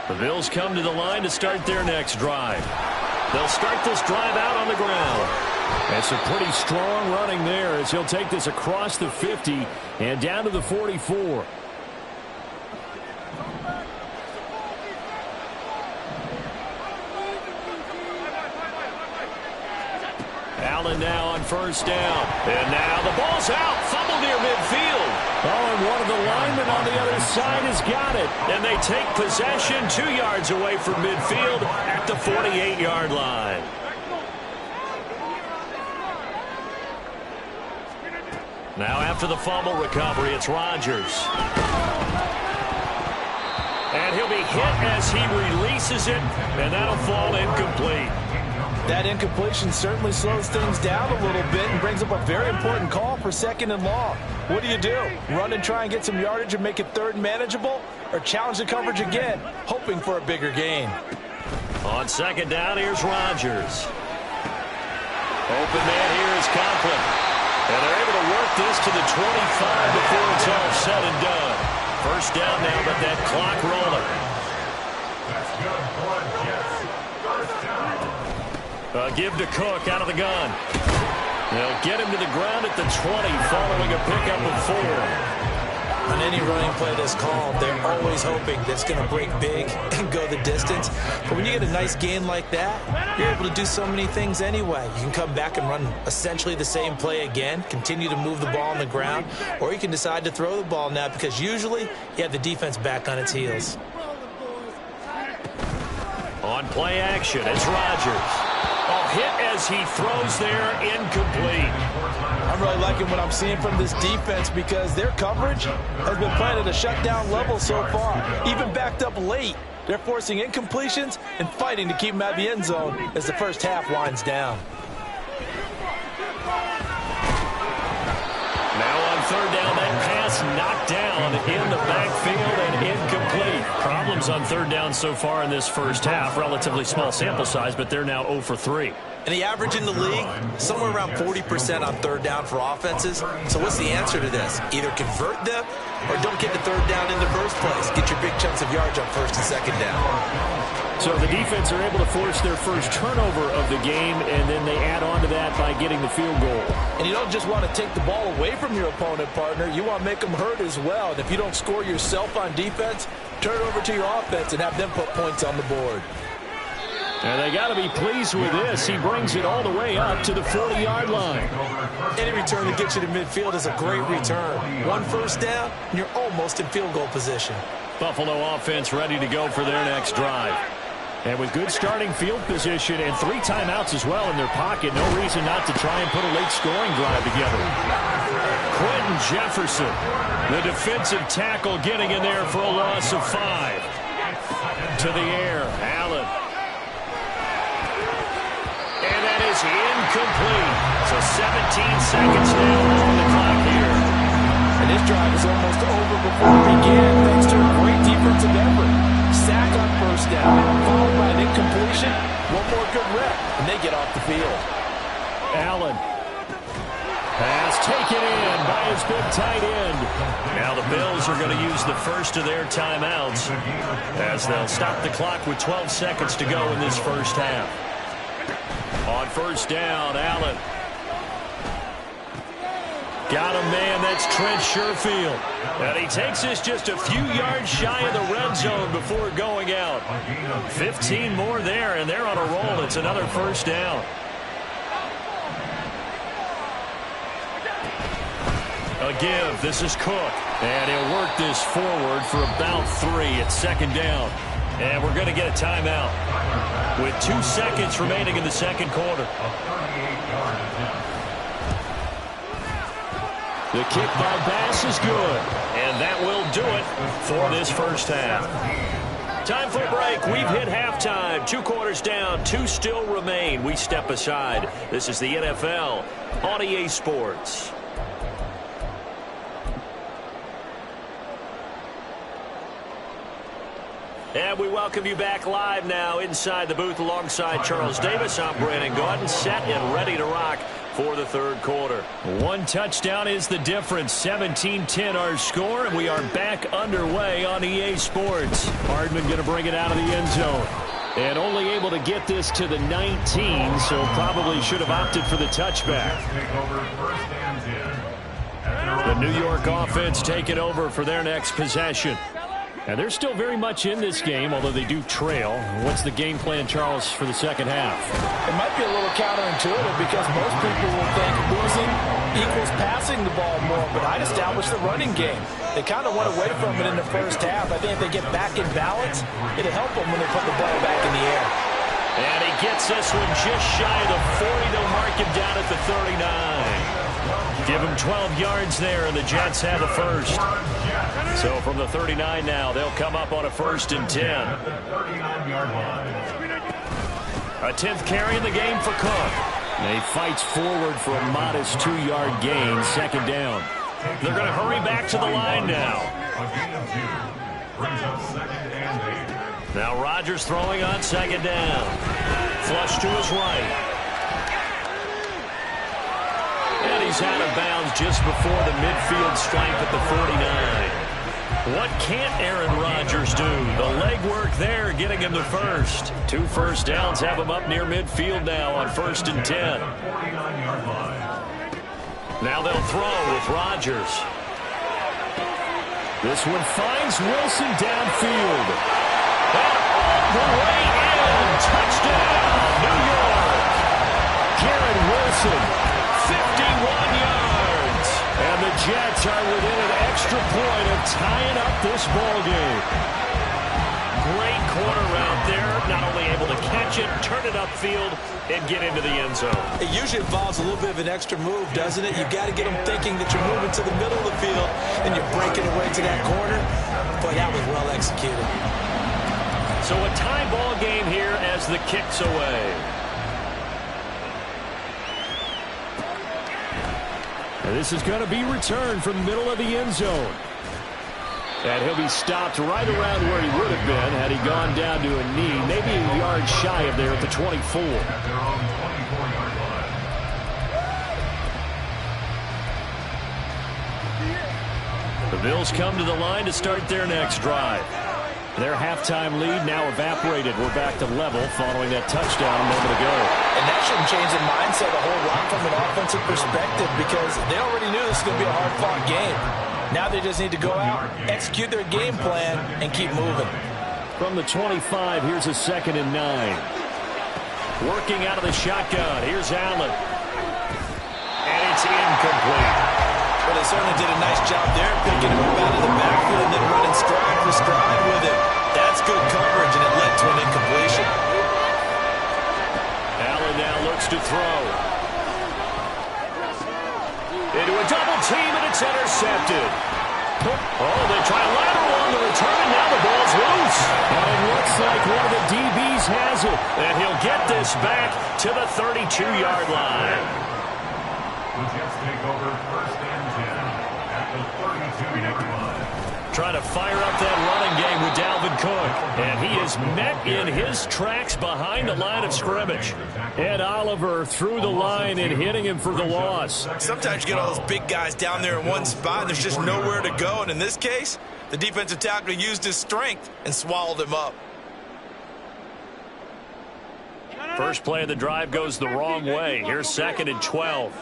The Bills come to the line to start their next drive. They'll start this drive out on the ground. That's a pretty strong running there as he'll take this across the 50 and down to the 44. Allen now on first down. And now the ball's out. Fumble near midfield. Oh, and one of the linemen on the other side has got it. And they take possession 2 yards away from midfield at the 48-yard line. Now after the fumble recovery, it's Rodgers. And he'll be hit as he releases it, and that'll fall incomplete. That incompletion certainly slows things down a little bit and brings up a very important call for second and long. What do? Run and try and get some yardage and make it third and manageable, or challenge the coverage again, hoping for a bigger gain? On second down, here's Rodgers. Open man here is Conklin. And they're able to work this to the 25 before it's all said and done. First down now, but that clock rolling. That's good for the Jets. First down. Give to Cook out of the gun. They'll get him to the ground at the 20 following a pickup of 4. On any running play that's called, they're always hoping that's going to break big and go the distance. But when you get a nice gain like that, you're able to do so many things anyway. You can come back and run essentially the same play again, continue to move the ball on the ground, or you can decide to throw the ball now because usually you have the defense back on its heels. On play action, it's Rodgers. Oh, hit as he throws there, incomplete. I'm really liking what I'm seeing from this defense because their coverage has been playing at a shutdown level so far. Even backed up late, they're forcing incompletions and fighting to keep them out of the end zone as the first half winds down. Now on third down, that pass knocked down in the backfield and incomplete. Problems on third down so far in this first half. Relatively small sample size, but they're now 0 for 3. And the average in the league, somewhere around 40% on third down for offenses. So what's the answer to this? Either convert them or don't get the third down in the first place. Get your big chunks of yards on first and second down. So the defense are able to force their first turnover of the game, and then they add on to that by getting the field goal. And you don't just want to take the ball away from your opponent, partner. You want to make them hurt as well. And if you don't score yourself on defense, turn it over to your offense and have them put points on the board. And they got to be pleased with this. He brings it all the way up to the 40-yard line. Any return that gets you to midfield is a great return. One first down, and you're almost in field goal position. Buffalo offense ready to go for their next drive. And with good starting field position and 3 timeouts as well in their pocket, no reason not to try and put a late scoring drive together. Quentin Jefferson, the defensive tackle, getting in there for a loss of 5. To the air, Allen. And that is incomplete. So So 17 seconds now on the clock here. And this drive is almost over before it began, thanks to a great defensive effort. Sack on first down, followed by an incompletion. One more good rep, and they get off the field. Allen. Pass taken in by his big tight end. Now the Bills are going to use the first of their timeouts as they'll stop the clock with 12 seconds to go in this first half. On first down, Allen. Got him, man. That's Trent Sherfield. And he takes this just a few yards shy of the red zone before going out. 15 more there, and they're on a roll. It's another first down. A give. This is Cook. And he'll work this forward for about 3 at second down. And we're going to get a timeout with 2 seconds remaining in the second quarter. The kick by Bass is good. And that will do it for this first half. Time for a break. We've hit halftime. 2 quarters down. 2 still remain. We step aside. This is the NFL on EA Sports. And we welcome you back live now inside the booth alongside Charles Davis. I'm Brandon Gaudin, set and ready to rock for the third quarter. 1 touchdown is the difference. 17-10 our score, and we are back underway on EA Sports. Hardman going to bring it out of the end zone. And only able to get this to the 19, so probably should have opted for the touchback. The New York offense taking over for their next possession. And they're still very much in this game, although they do trail. What's the game plan, Charles, for the second half? It might be a little counterintuitive because most people will think losing equals passing the ball more, but I'd establish the running game. They kind of went away from it in the first half. I think if they get back in balance, it'll help them when they put the ball back in the air. And he gets this one just shy of the 40. They'll mark him down at the 39. Give him 12 yards there, and the Jets have a first. So from the 39 now, they'll come up on a 1st and 10. A 10th carry in the game for Cook. And he fights forward for a modest 2-yard gain, second down. They're going to hurry back to the line now. Now Rodgers throwing on second down. Flush to his right. And he's out of bounds just before the midfield stripe at the 49. What can't Aaron Rodgers do? The legwork there getting him to first. 2 first downs have him up near midfield now on 1st and 10. Now they'll throw with Rodgers. This one finds Wilson downfield. And all the way in. Touchdown, New York. Garrett Wilson. 51 yards. And the Jets are within an extra point of tying up this ball game. Great corner route there. Not only able to catch it, turn it upfield, and get into the end zone. It usually involves a little bit of an extra move, doesn't it? You've got to get them thinking that you're moving to the middle of the field and you're breaking away to that corner. Boy, that was well executed. So a tie ball game here as the kick's away. And this is going to be returned from the middle of the end zone. And he'll be stopped right around where he would have been had he gone down to a knee, maybe a yard shy of there at the 24. The Bills come to the line to start their next drive. Their halftime lead now evaporated. We're back to level following that touchdown a moment ago. And that shouldn't change the mindset a whole lot from an offensive perspective because they already knew this was going to be a hard-fought game. Now they just need to go out, execute their game plan, and keep moving. From the 25, here's a 2nd and 9. Working out of the shotgun. Here's Allen. And it's incomplete. Well, they certainly did a nice job there, picking him up out of the backfield and then running stride for stride with it. That's good coverage, and it led to an incompletion. Allen now looks to throw. Into a double team, and it's intercepted. Oh, they try lateral on the return, and now the ball's loose. And it looks like one of the DBs has it. And he'll get this back to the 32-yard line. The Jets take over 1st and 10 at the 32-yard line. Trying to fire up that running game with Dalvin Cook. And he is met in his tracks behind the line of scrimmage. Ed Oliver through the line and hitting him for the loss. Sometimes you get all those big guys down there in one spot, and there's just nowhere to go. And in this case, the defensive tackle used his strength and swallowed him up. First play of the drive goes the wrong way. Here's 2nd and 12.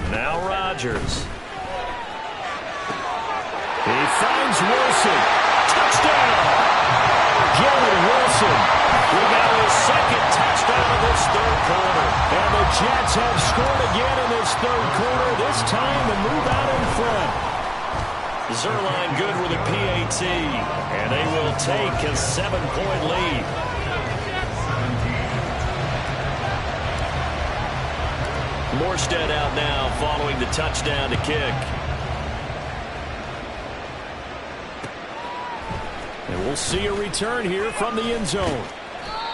Now Rodgers. He finds Wilson. Touchdown! Garrett Wilson with now his 2nd touchdown of this 3rd quarter. And the Jets have scored again in this 3rd quarter. This time to move out in front. Zerline good with a PAT. And they will take a 7-point lead. Morstead out now following the touchdown to kick. And we'll see a return here from the end zone.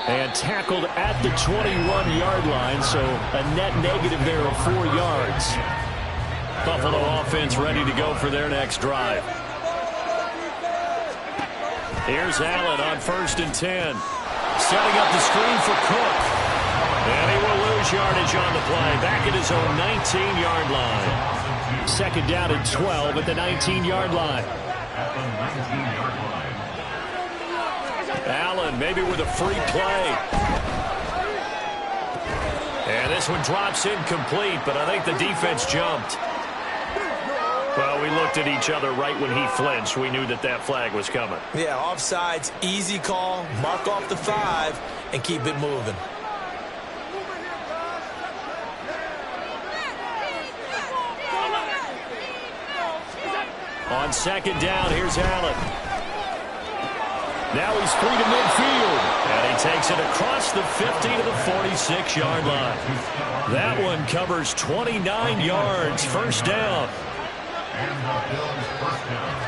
And tackled at the 21-yard line, so a net negative there of 4 yards. Buffalo offense ready to go for their next drive. Here's Allen on 1st and 10. Setting up the screen for Cook. And he will lose yardage on the play. Back at his own 19-yard line. 2nd down and 12 at the 19-yard line. At the 19-yard line. Allen maybe with a free play. And this one drops incomplete, but I think the defense jumped. Well, we looked at each other right when he flinched. We knew that that flag was coming. Yeah, offsides, easy call, mark off the 5, and keep it moving. On 2nd down, here's Allen. Now he's free to midfield. And he takes it across the 50 to the 46-yard line. That one covers 29 yards. 1st down. And the Bills' 1st down.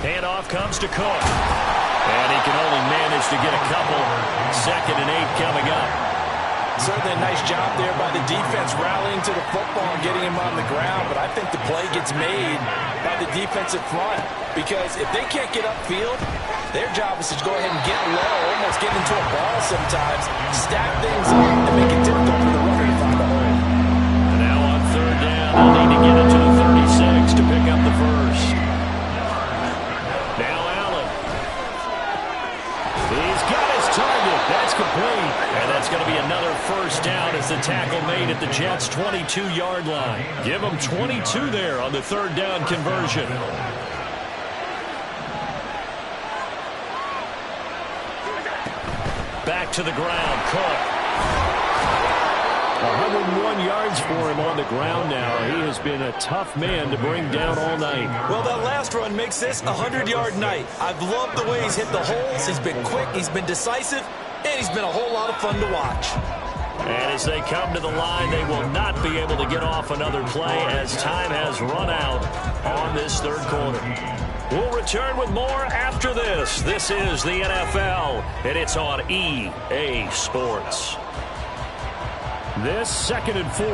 Handoff comes to Cook. And he can only manage to get a couple. 2nd and 8 coming up. Certainly a nice job there by the defense rallying to the football and getting him on the ground, but I think the play gets made by the defensive front because if they can't get upfield, their job is to go ahead and get low, almost get into a ball sometimes, stack things up, and make it difficult for the runner to find a hole. And now on 3rd down, they'll need to get it to the 36 to pick up the first. Now Allen. He's got his target. That's complete. And that's going to be another 1st down as the tackle made at the Jets' 22-yard line. Give them 22 there on the 3rd down conversion. Back to the ground, Cook. 101 yards for him on the ground now. He has been a tough man to bring down all night. Well, that last run makes this a 100-yard night. I've loved the way he's hit the holes. He's been quick, he's been decisive, and he's been a whole lot of fun to watch. And as they come to the line, they will not be able to get off another play as time has run out on this 3rd quarter. We'll return with more after this. This is the NFL, and it's on EA Sports. This 2nd and 4.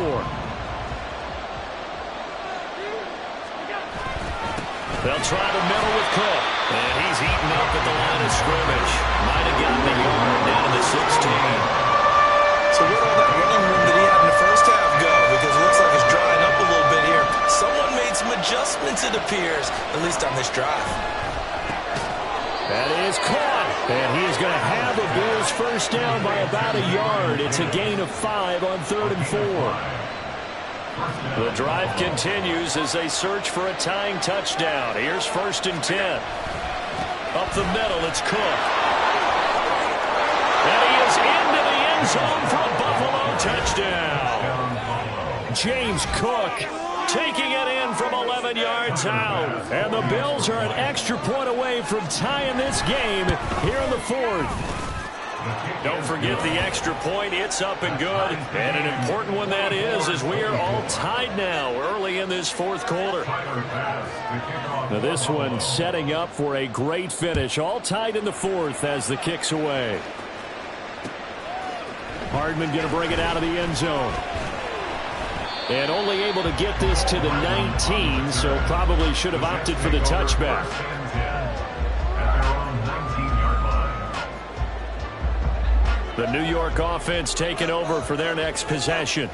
They'll try the middle with Cook. And he's eaten up at the line of scrimmage. Might have gotten a yard down to the 16. So where'd all that running room that he had in the 1st half go? Because it looks like it's drying up a little bit here. Someone made some adjustments, it appears, at least on this drive. That is caught. And he is going to have the Bills' 1st down by about a yard. It's a gain of 5 on 3rd and 4. The drive continues as they search for a tying touchdown. Here's 1st and 10. Up the middle, it's Cook. And he is into the end zone for a Buffalo touchdown. James Cook taking it in from 11 yards out. And the Bills are an extra point away from tying this game here in the 4th. Don't forget the extra point. It's up and good. And an important one that is, as we are all tied now early in this fourth quarter. Now this one setting up for a great finish. All tied in the fourth as the kick's away. Hardman going to bring it out of the end zone. And only able to get this to the 19, so probably should have opted for the touchback. The New York offense taking over for their next possession.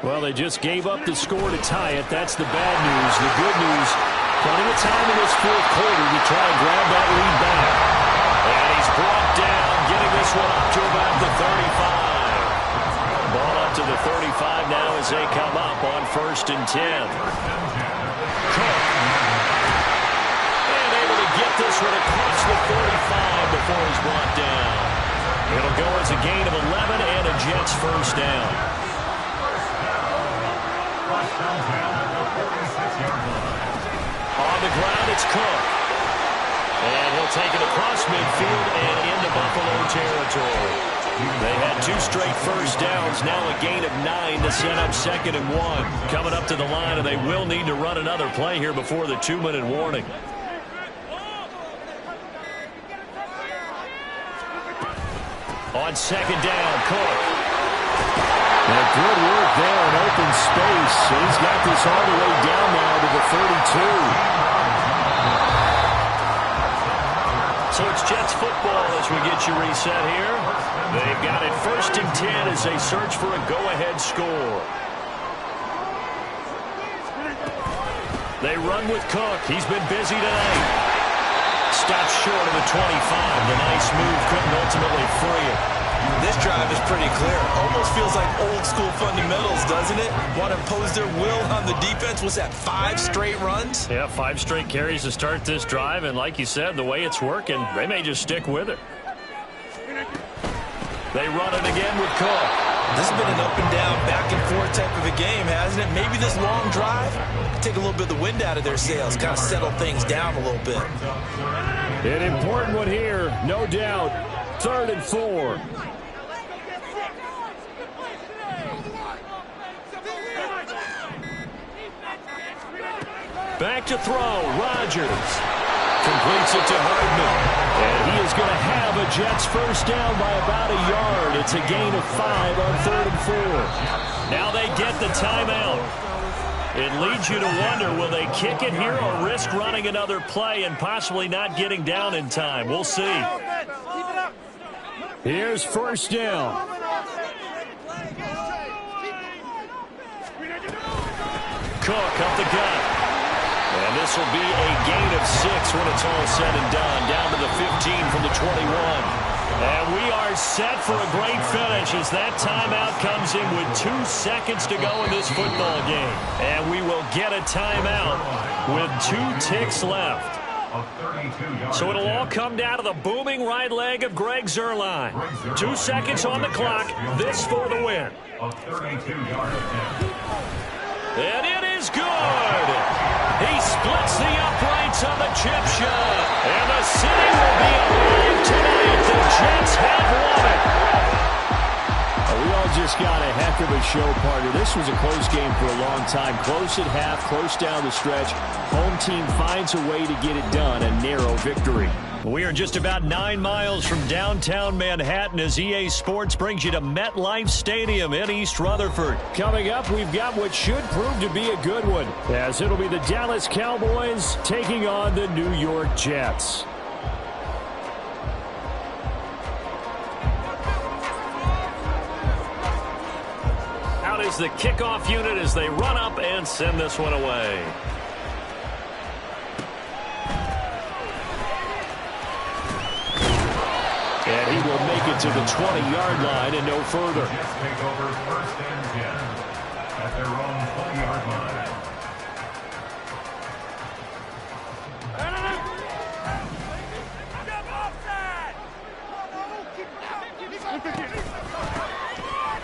Well, they just gave up the score to tie it. That's the bad news. The good news, plenty of time in this fourth quarter to try and grab that lead back. And he's brought down, getting this one up to about the 35. Ball up to the 35 now as they come up on 1st and 10. Clarke. And able to get this one across the 45 before he's brought down. It'll go as a gain of 11 and a Jets first down. On the ground, it's Clarke. And he'll take it across midfield and into Buffalo territory. They had 2 straight first downs, now a gain of 9 to set up 2nd and 1. Coming up to the line, and they will need to run another play here before the 2-minute warning. On 2nd down, Clarke. And good work there in open space. And he's got this all the way down now to the 32. So it's Jets football as we get you reset here. They've got it 1st and 10 as they search for a go-ahead score. They run with Cook. He's been busy tonight. Stops short of the 25. The nice move couldn't ultimately free him. This drive is pretty clear. Almost feels like old school fundamentals, doesn't it? Want to impose their will on the defense. Was that 5 straight runs? Yeah, 5 straight carries to start this drive. And like you said, the way it's working, they may just stick with it. They run it again with Clarke. This has been an up and down, back and forth type of a game, hasn't it? Maybe this long drive take a little bit of the wind out of their sails, kind of settle things down a little bit. An important one here, no doubt. 3rd and 4. Back to throw, Rodgers. Completes it to Hardman. And he is going to have a Jets first down by about a yard. It's a gain of 5 on 3rd and 4. Now they get the timeout. It leads you to wonder, will they kick it here or risk running another play and possibly not getting down in time? We'll see. Here's 1st down. Cook up the gut. And this will be a gain of 6 when it's all said and done. Down to the 15 from the 21. And we are set for a great finish as that timeout comes in with 2 seconds to go in this football game. And we will get a timeout with 2 ticks left. So it'll all come down to the booming right leg of Greg Zuerlein. 2 seconds on the clock. This for the win. And it is good. He splits the uprights on the chip shot. And the city will be alive tonight. The Jets have won it. We all just got a heck of a show, partner. This was a close game for a long time. Close at half, close down the stretch. Home team finds a way to get it done. A narrow victory. We are just about 9 miles from downtown Manhattan as EA Sports brings you to MetLife Stadium in East Rutherford. Coming up, we've got what should prove to be a good one, as it'll be the Dallas Cowboys taking on the New York Jets. Out is the kickoff unit as they run up and send this one away. And he will make it to the 20-yard line and no further. Jets take over 1st and 10 at their own 20-yard line.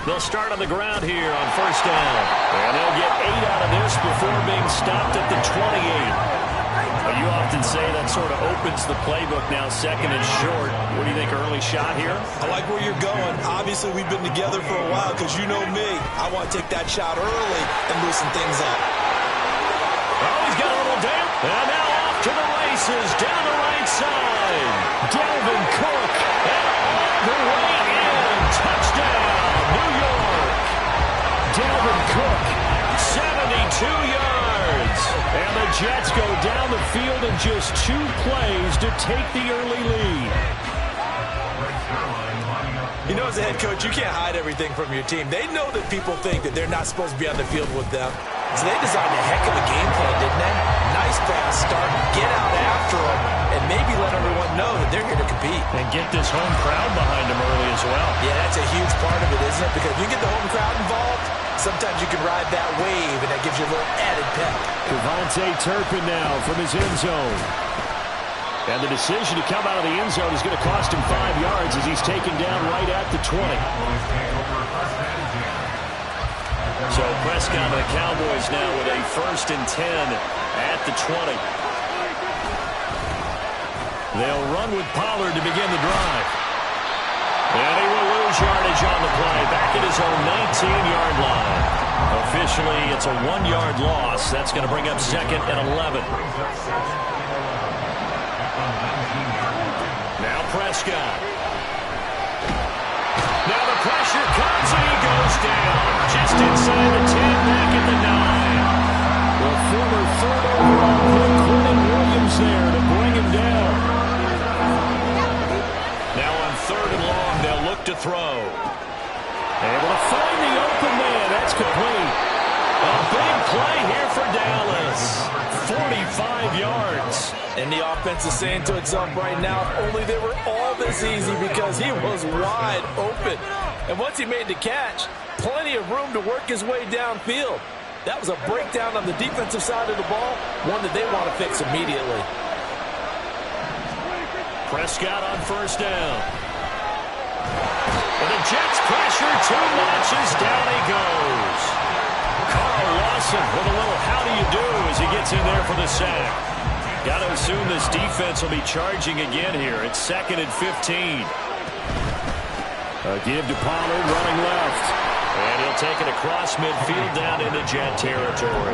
They'll start on the ground here on 1st down. And they'll get 8 out of this before being stopped at the 28. Well, you often say that sort of opens the playbook now, second and short. What do you think, early shot here? I like where you're going. Obviously, we've been together for a while because you know me. I want to take that shot early and loosen things up. Oh, he's got a little damp. And now off to the races, down the right side. Dalvin Cook, and all the way in. Touchdown, New York. Dalvin Cook, 72 yards. And the Jets go down the field in just 2 plays to take the early lead. You know, as a head coach, you can't hide everything from your team. They know that people think that they're not supposed to be on the field with them. So they designed a heck of a game plan, didn't they? Nice fast start, get out after them, and maybe let everyone know that they're here to compete. And get this home crowd behind them early as well. Yeah, that's a huge part of it, isn't it? Because if you get the home crowd involved, sometimes you can ride that wave, and that gives you a little added pep. Devontae Turpin now from his end zone. And the decision to come out of the end zone is going to cost him 5 yards as he's taken down right at the 20. So Prescott and the Cowboys now with a 1st and 10 at the 20. They'll run with Pollard to begin the drive. And he will lose yardage on the play. Back at his own 19-yard line. Officially, it's a 1-yard loss. That's going to bring up 2nd and 11. Now Prescott. Now the pressure comes and he goes down. Just inside the 10, back at the 9. The former 3rd overall pick, Quentin Williams there to bring him down. Now on 3rd and long, they'll look to throw. Able to find the open man. That's complete. A big play here for Dallas. 45 yards. And the offense is saying to itself right now, if only they were all this easy, because he was wide open. And once he made the catch, plenty of room to work his way downfield. That was a breakdown on the defensive side of the ball, one that they want to fix immediately. Prescott on 1st down. And the Jets pressure too much as down he goes. Carl Lawson with a little how do you do as he gets in there for the sack. Got to assume this defense will be charging again here. It's 2nd and 15. A give to Pollard running left. And he'll take it across midfield down into Jet territory.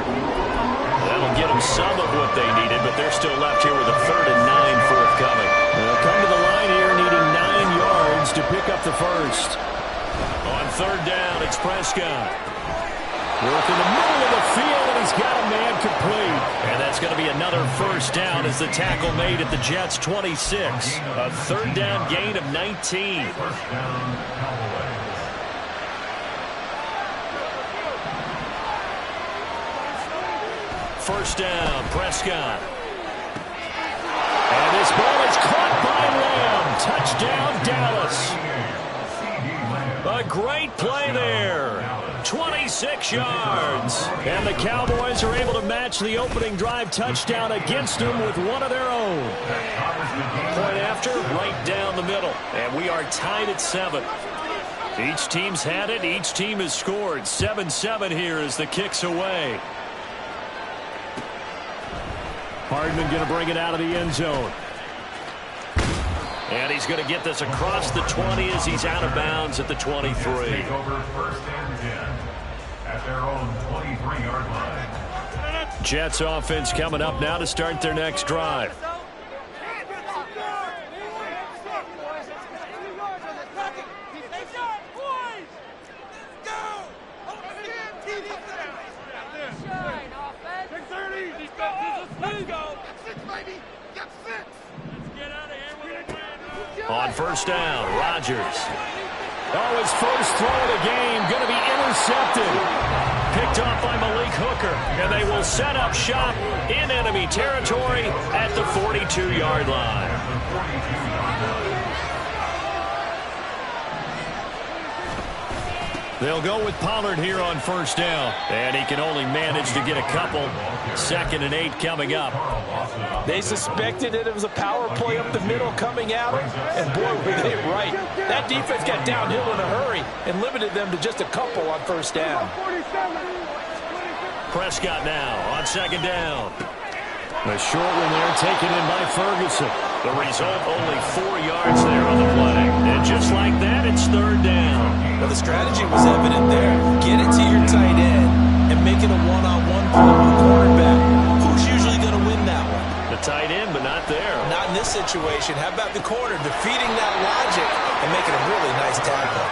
That'll get them some of what they needed, but they're still left here with a 3rd and 9 forthcoming. They'll come to the line here needing 9 yards to pick up the 1st. On 3rd down, it's Prescott. Work in the middle of the field, and he's got a man complete. And that's going to be another 1st down as the tackle made at the Jets' 26. A 3rd down gain of 19. First down, Prescott. And this ball is caught by Lamb. Touchdown, Dallas. A great play there. 26 yards. And the Cowboys are able to match the opening drive touchdown against them with one of their own. Point after, right down the middle. And we are tied at 7. Each team's had it. Each team has scored. 7-7 here as the kick's away. Hardman going to bring it out of the end zone. And he's going to get this across the 20 as he's out of bounds at the 23. Take over 1st and 10 at their own 23-yard line. Jets offense coming up now to start their next drive. On 1st down, Rodgers. Oh, his first throw of the game going to be intercepted. Picked off by Malik Hooker. And they will set up shop in enemy territory at the 42-yard line. They'll go with Pollard here on 1st down. And he can only manage to get a couple. 2nd and 8 coming up. They suspected that it was a power play up the middle coming at them. And boy, were they right. That defense got downhill in a hurry and limited them to just a couple on 1st down. Prescott now on 2nd down. A short one there taken in by Ferguson. The result, only 4 yards there on the play. And just like that, it's third down. Well, the strategy was evident there. Get it to your tight end and make it a one-on-one play with the cornerback. Who's usually going to win that one? The tight end, but not there. Not in this situation. How about the corner defeating that logic and making a really nice tackle?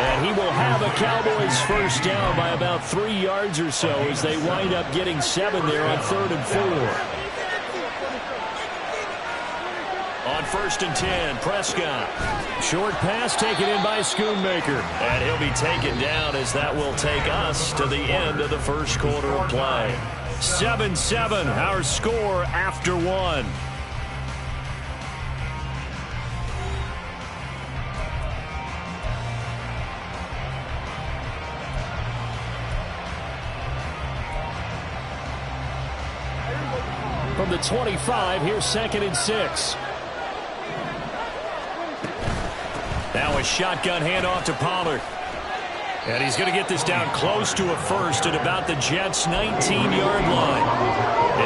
And he will have a Cowboys first down by about 3 yards or so as they wind up getting 7 there on 3rd and 4. On 1st and 10, Prescott. Short pass taken in by Schoonmaker. And he'll be taken down as that will take us to the end of the first quarter of play. 7-7, our score after 1. From the 25, here's 2nd and 6. Now a shotgun handoff to Pollard. And he's going to get this down close to a first at about the Jets' 19-yard line.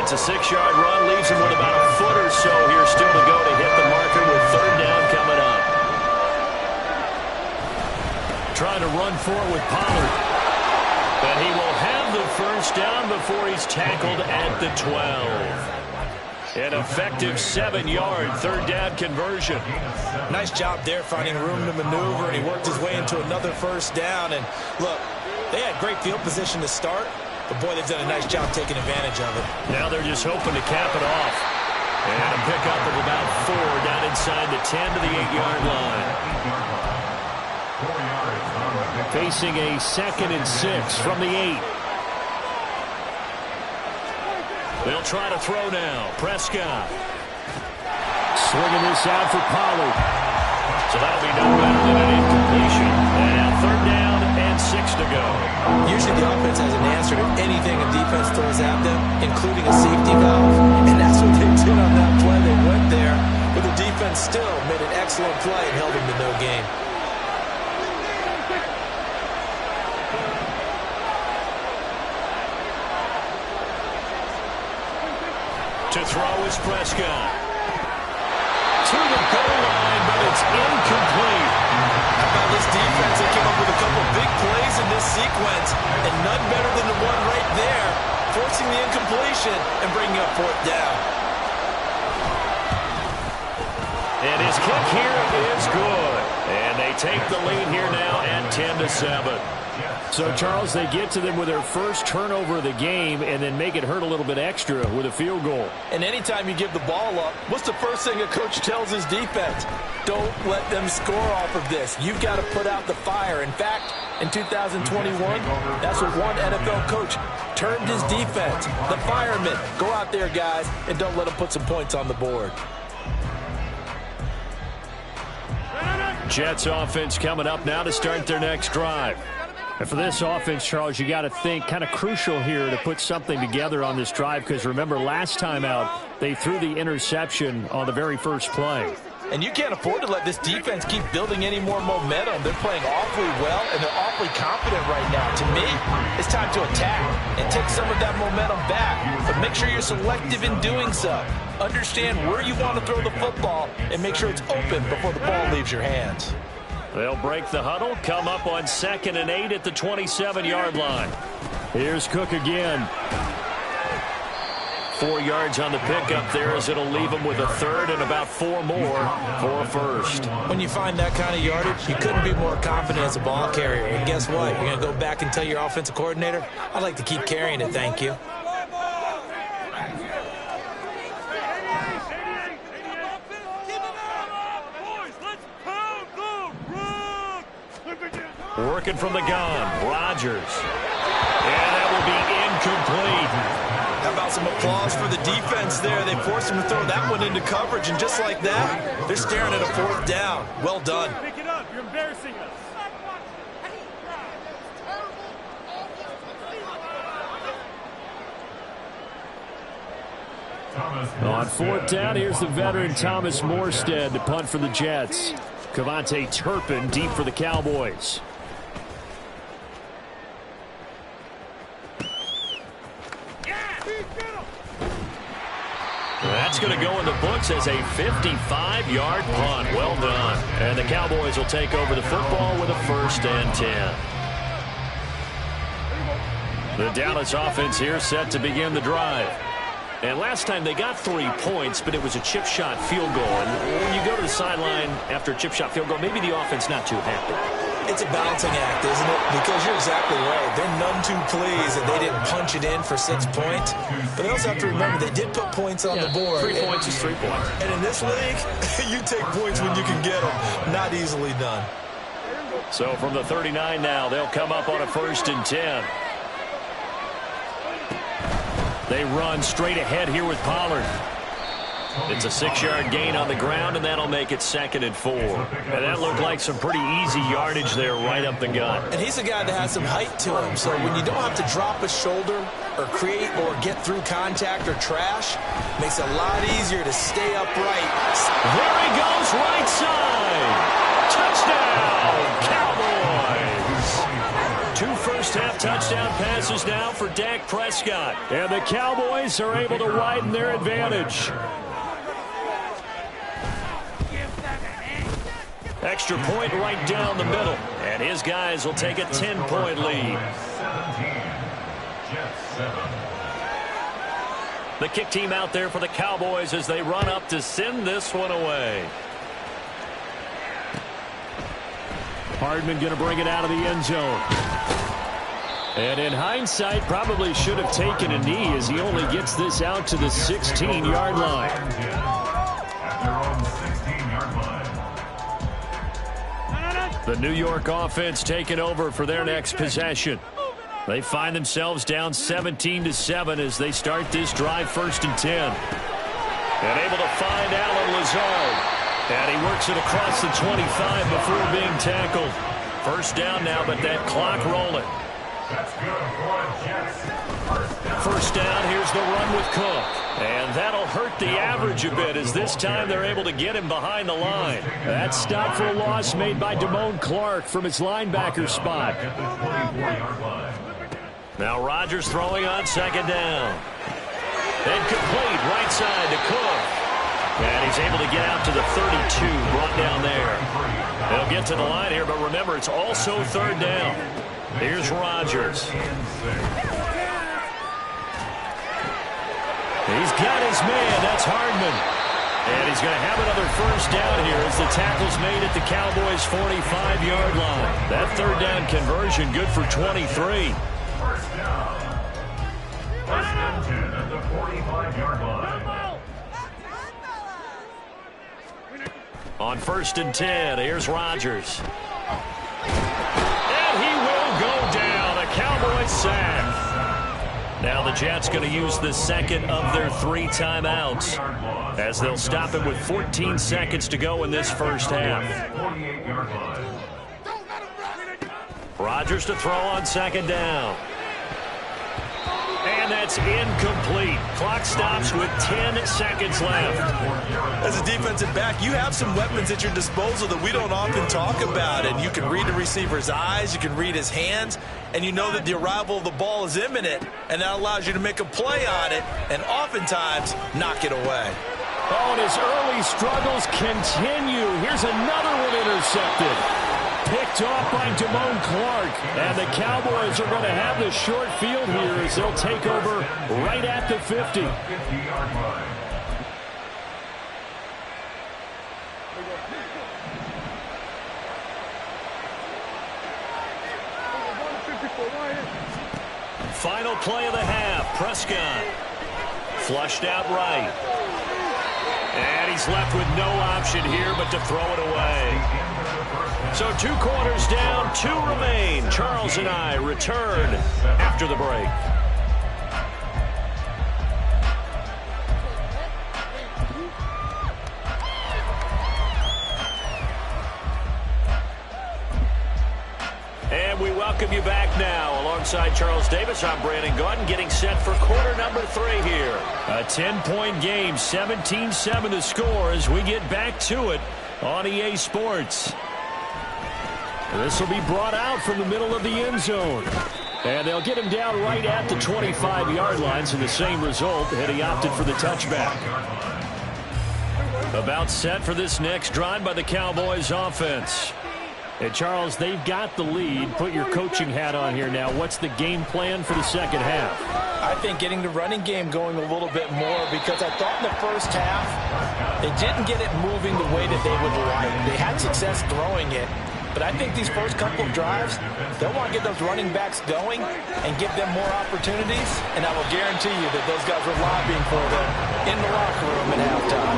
It's a 6-yard run, leaves him with about a foot or so here still to go to hit the marker with 3rd down coming up. Trying to run for it with Pollard. And he will have the first down before he's tackled at the 12. An effective 7-yard 3rd down conversion. Nice job there finding room to maneuver, and he worked his way into another first down. And look, they had great field position to start, but boy, they've done a nice job taking advantage of it. Now they're just hoping to cap it off. And a pickup of about 4 down inside the 10 to the 8-yard line. Facing a 2nd and 6 from the 8. They'll try to throw now. Prescott. Swinging this out for Pollard. So that'll be no better than an incompletion. And now 3rd down and 6 to go. Usually the offense has an answer to anything a defense throws at them, including a safety valve. And that's what they did on that play. They went there, but the defense still made an excellent play and held them to no gain. To throw is Prescott. To the goal line, but it's incomplete. How about this defense? They came up with a couple big plays in this sequence, and none better than the one right there, forcing the incompletion and bringing up 4th down. And his kick here is good. And they take the lead here now at 10-7. So, Charles, they get to them with their first turnover of the game and then make it hurt a little bit extra with a field goal. And anytime you give the ball up, what's the first thing a coach tells his defense? Don't let them score off of this. You've got to put out the fire. In fact, in 2021, that's what one NFL coach termed his defense. The firemen. Go out there, guys, and don't let them put some points on the board. Jets offense coming up now to start their next drive. And for this offense, Charles, you got to think kind of crucial here to put something together on this drive because remember last time out they threw the interception on the very first play. And you can't afford to let this defense keep building any more momentum. They're playing awfully well, and they're awfully confident right now. To me, it's time to attack and take some of that momentum back. But make sure you're selective in doing so. Understand where you want to throw the football and make sure it's open before the ball leaves your hands. They'll break the huddle, come up on 2nd and 8 at the 27-yard line. Here's Cook again. 4 yards on the pickup there as it'll leave him with a 3rd and about 4 more for a first. When you find that kind of yardage, you couldn't be more confident as a ball carrier. And guess what? You're going to go back and tell your offensive coordinator, I'd like to keep carrying it, thank you. Working from the gun, Rodgers. And that will be incomplete. How about some applause for the defense there? They forced him to throw that one into coverage, and just like that, they're staring at a 4th down. Well done. Pick it up. You're embarrassing us. On 4th down, here's the veteran Thomas Morstead to punt for the Jets. Cavante Turpin deep for the Cowboys. That's going to go in the books as a 55-yard punt. Well done. And the Cowboys will take over the football with a 1st and 10. The Dallas offense here set to begin the drive. And last time they got 3 points, but it was a chip shot field goal. And when you go to the sideline after a chip shot field goal, maybe the offense not too happy. It's a balancing act, isn't it? Because you're exactly right. They're none too pleased that they didn't punch it in for 6 points. But they also have to remember they did put points on the board. 3 points is 3 points. And in this league, you take points when you can get them. Not easily done. So from the 39 now, they'll come up on a 1st and 10. They run straight ahead here with Pollard. It's a 6-yard gain on the ground, and that'll make it 2nd and 4. And that looked like some pretty easy yardage there right up the gut. And he's a guy that has some height to him, so when you don't have to drop a shoulder or create or get through contact or trash, makes it a lot easier to stay upright. There he goes, right side. Touchdown, Cowboys. 2 first-half touchdown passes now for Dak Prescott. And the Cowboys are able to widen their advantage. Extra point right down the middle. And his guys will take a 10-point lead. The kick team out there for the Cowboys as they run up to send this one away. Hardman going to bring it out of the end zone. And in hindsight, probably should have taken a knee as he only gets this out to the 16-yard line. The New York offense taking over for their next possession. They find themselves down 17-7 as they start this drive 1st and 10. And able to find Allen Lazard. And he works it across the 25 before being tackled. 1st down now, but that clock rolling. First down, here's the run with Cook. And that'll hurt the average a bit as this time they're able to get him behind the line. That stop for a loss made by Clarke from his linebacker spot. Now Rodgers throwing on 2nd down. Incomplete, right side to Cook. And he's able to get out to the 32, brought down there. They'll get to the line here, but remember, it's also 3rd down. Here's Rodgers. He's got his man. That's Hardman. And he's going to have another 1st down here as the tackle's made at the Cowboys' 45-yard line. That 3rd down conversion good for 23. 1st down. 1st and 10 at the 45-yard line. On 1st and 10, here's Rodgers. And he will go down. A Cowboys sack. Now the Jets going to use the 2nd of their 3 timeouts as they'll stop him with 14 seconds to go in this 1st half. Rodgers to throw on 2nd down. And that's incomplete. Clock stops with 10 seconds left. As a defensive back, you have some weapons at your disposal that we don't often talk about. And you can read the receiver's eyes, you can read his hands, and you know that the arrival of the ball is imminent. And that allows you to make a play on it and oftentimes knock it away. Oh, and his early struggles continue. Here's another one intercepted. Picked off by Clarke. And the Cowboys are going to have the short field here as they'll take over right at the 50. Final play of the half. Prescott flushed out right. And he's left with no option here but to throw it away. So 2 quarters down, 2 remain. Charles and I return after the break. And we welcome you back now. Alongside Charles Davis, I'm Brandon Gaudin, getting set for quarter number 3 here. A 10-point game, 17-7 the score as we get back to it on EA Sports. This will be brought out from the middle of the end zone. And they'll get him down right at the 25-yard line, so the same result, and he opted for the touchback. About set for this next drive by the Cowboys offense. And Charles, they've got the lead. Put your coaching hat on here now. What's the game plan for the second half? I think getting the running game going a little bit more, because I thought in the first half they didn't get it moving the way that they would like. They had success throwing it. But I think these first couple of drives, they'll want to get those running backs going and give them more opportunities. And I will guarantee you that those guys were lobbying for them in the locker room at halftime.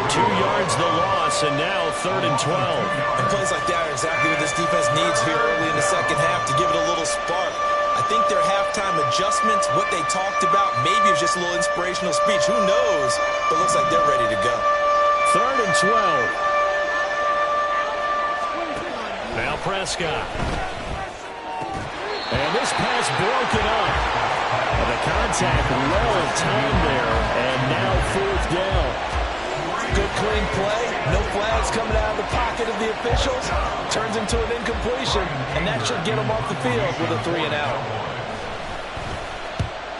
2 yards the loss, and now 3rd and 12. And plays like that are exactly what this defense needs here early in the second half to give it a little spark. I think their halftime adjustments, what they talked about, maybe it was just a little inspirational speech. Who knows? But it looks like they're ready to go. 3rd and 12. Now Prescott. And this pass broken up. And the contact well timed there. And now 4th down. Good clean play. No flags coming out of the pocket of the officials. Turns into an incompletion. And that should get them off the field with a 3-and-out.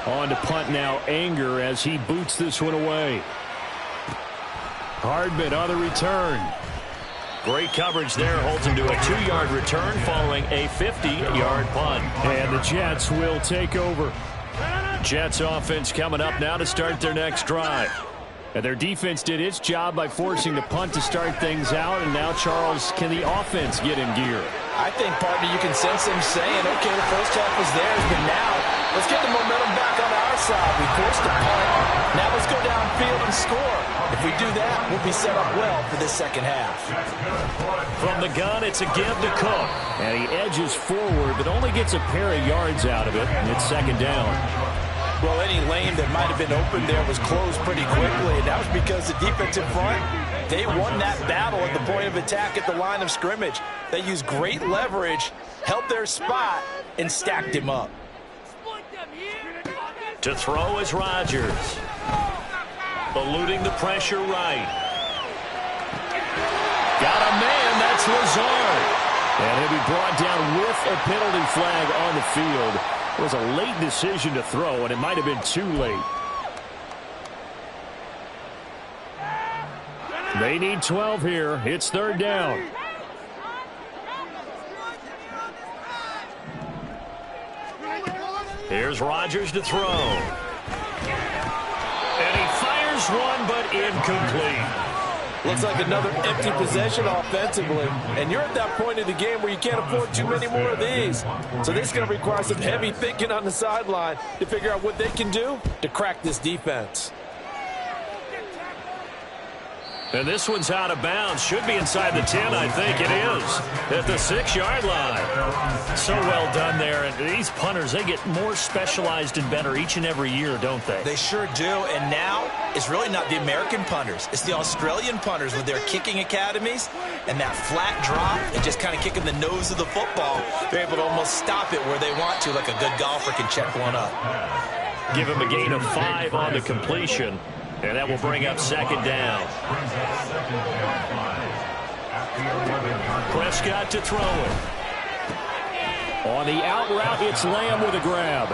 On to punt now, Anger, as he boots this one away. Hardman on the return. Great coverage there, holds him to a 2-yard return following a 50-yard punt. And the Jets will take over. Jets offense coming up now to start their next drive. And their defense did its job by forcing the punt to start things out. And now, Charles, can the offense get in gear? I think, partner, you can sense them saying, okay, the first half was theirs, but now let's get the momentum back on our side. We forced the punt. Now let's go downfield and score. If we do that, we'll be set up well for this second half. From the gun, it's a give to Cook. And he edges forward, but only gets a pair of yards out of it. And it's 2nd down. Well, any lane that might have been open there was closed pretty quickly. And that was because the defensive front, they won that battle at the point of attack at the line of scrimmage. They used great leverage, held their spot, and stacked him up. To throw is Rodgers. Eluding the pressure right. Got a man, that's Lazard. And he'll be brought down with a penalty flag on the field. It was a late decision to throw, and it might have been too late. They need 12 here. It's 3rd down. Here's Rodgers to throw. And he fires one, but incomplete. Looks like another empty possession offensively. And you're at that point in the game where you can't afford too many more of these. So this is going to require some heavy thinking on the sideline to figure out what they can do to crack this defense. And this one's out of bounds. Should be inside the 10, I think it is. At the 6-yard line. So well done there. And these punters, they get more specialized and better each and every year, don't they? They sure do. And now it's really not the American punters. It's the Australian punters with their kicking academies and that flat drop and just kind of kicking the nose of the football. They're able to almost stop it where they want to, like a good golfer can check one up. Give him a gain of 5 on the completion. And that will bring up 2nd down. Prescott to throw it. On the out route, it's Lamb with a grab.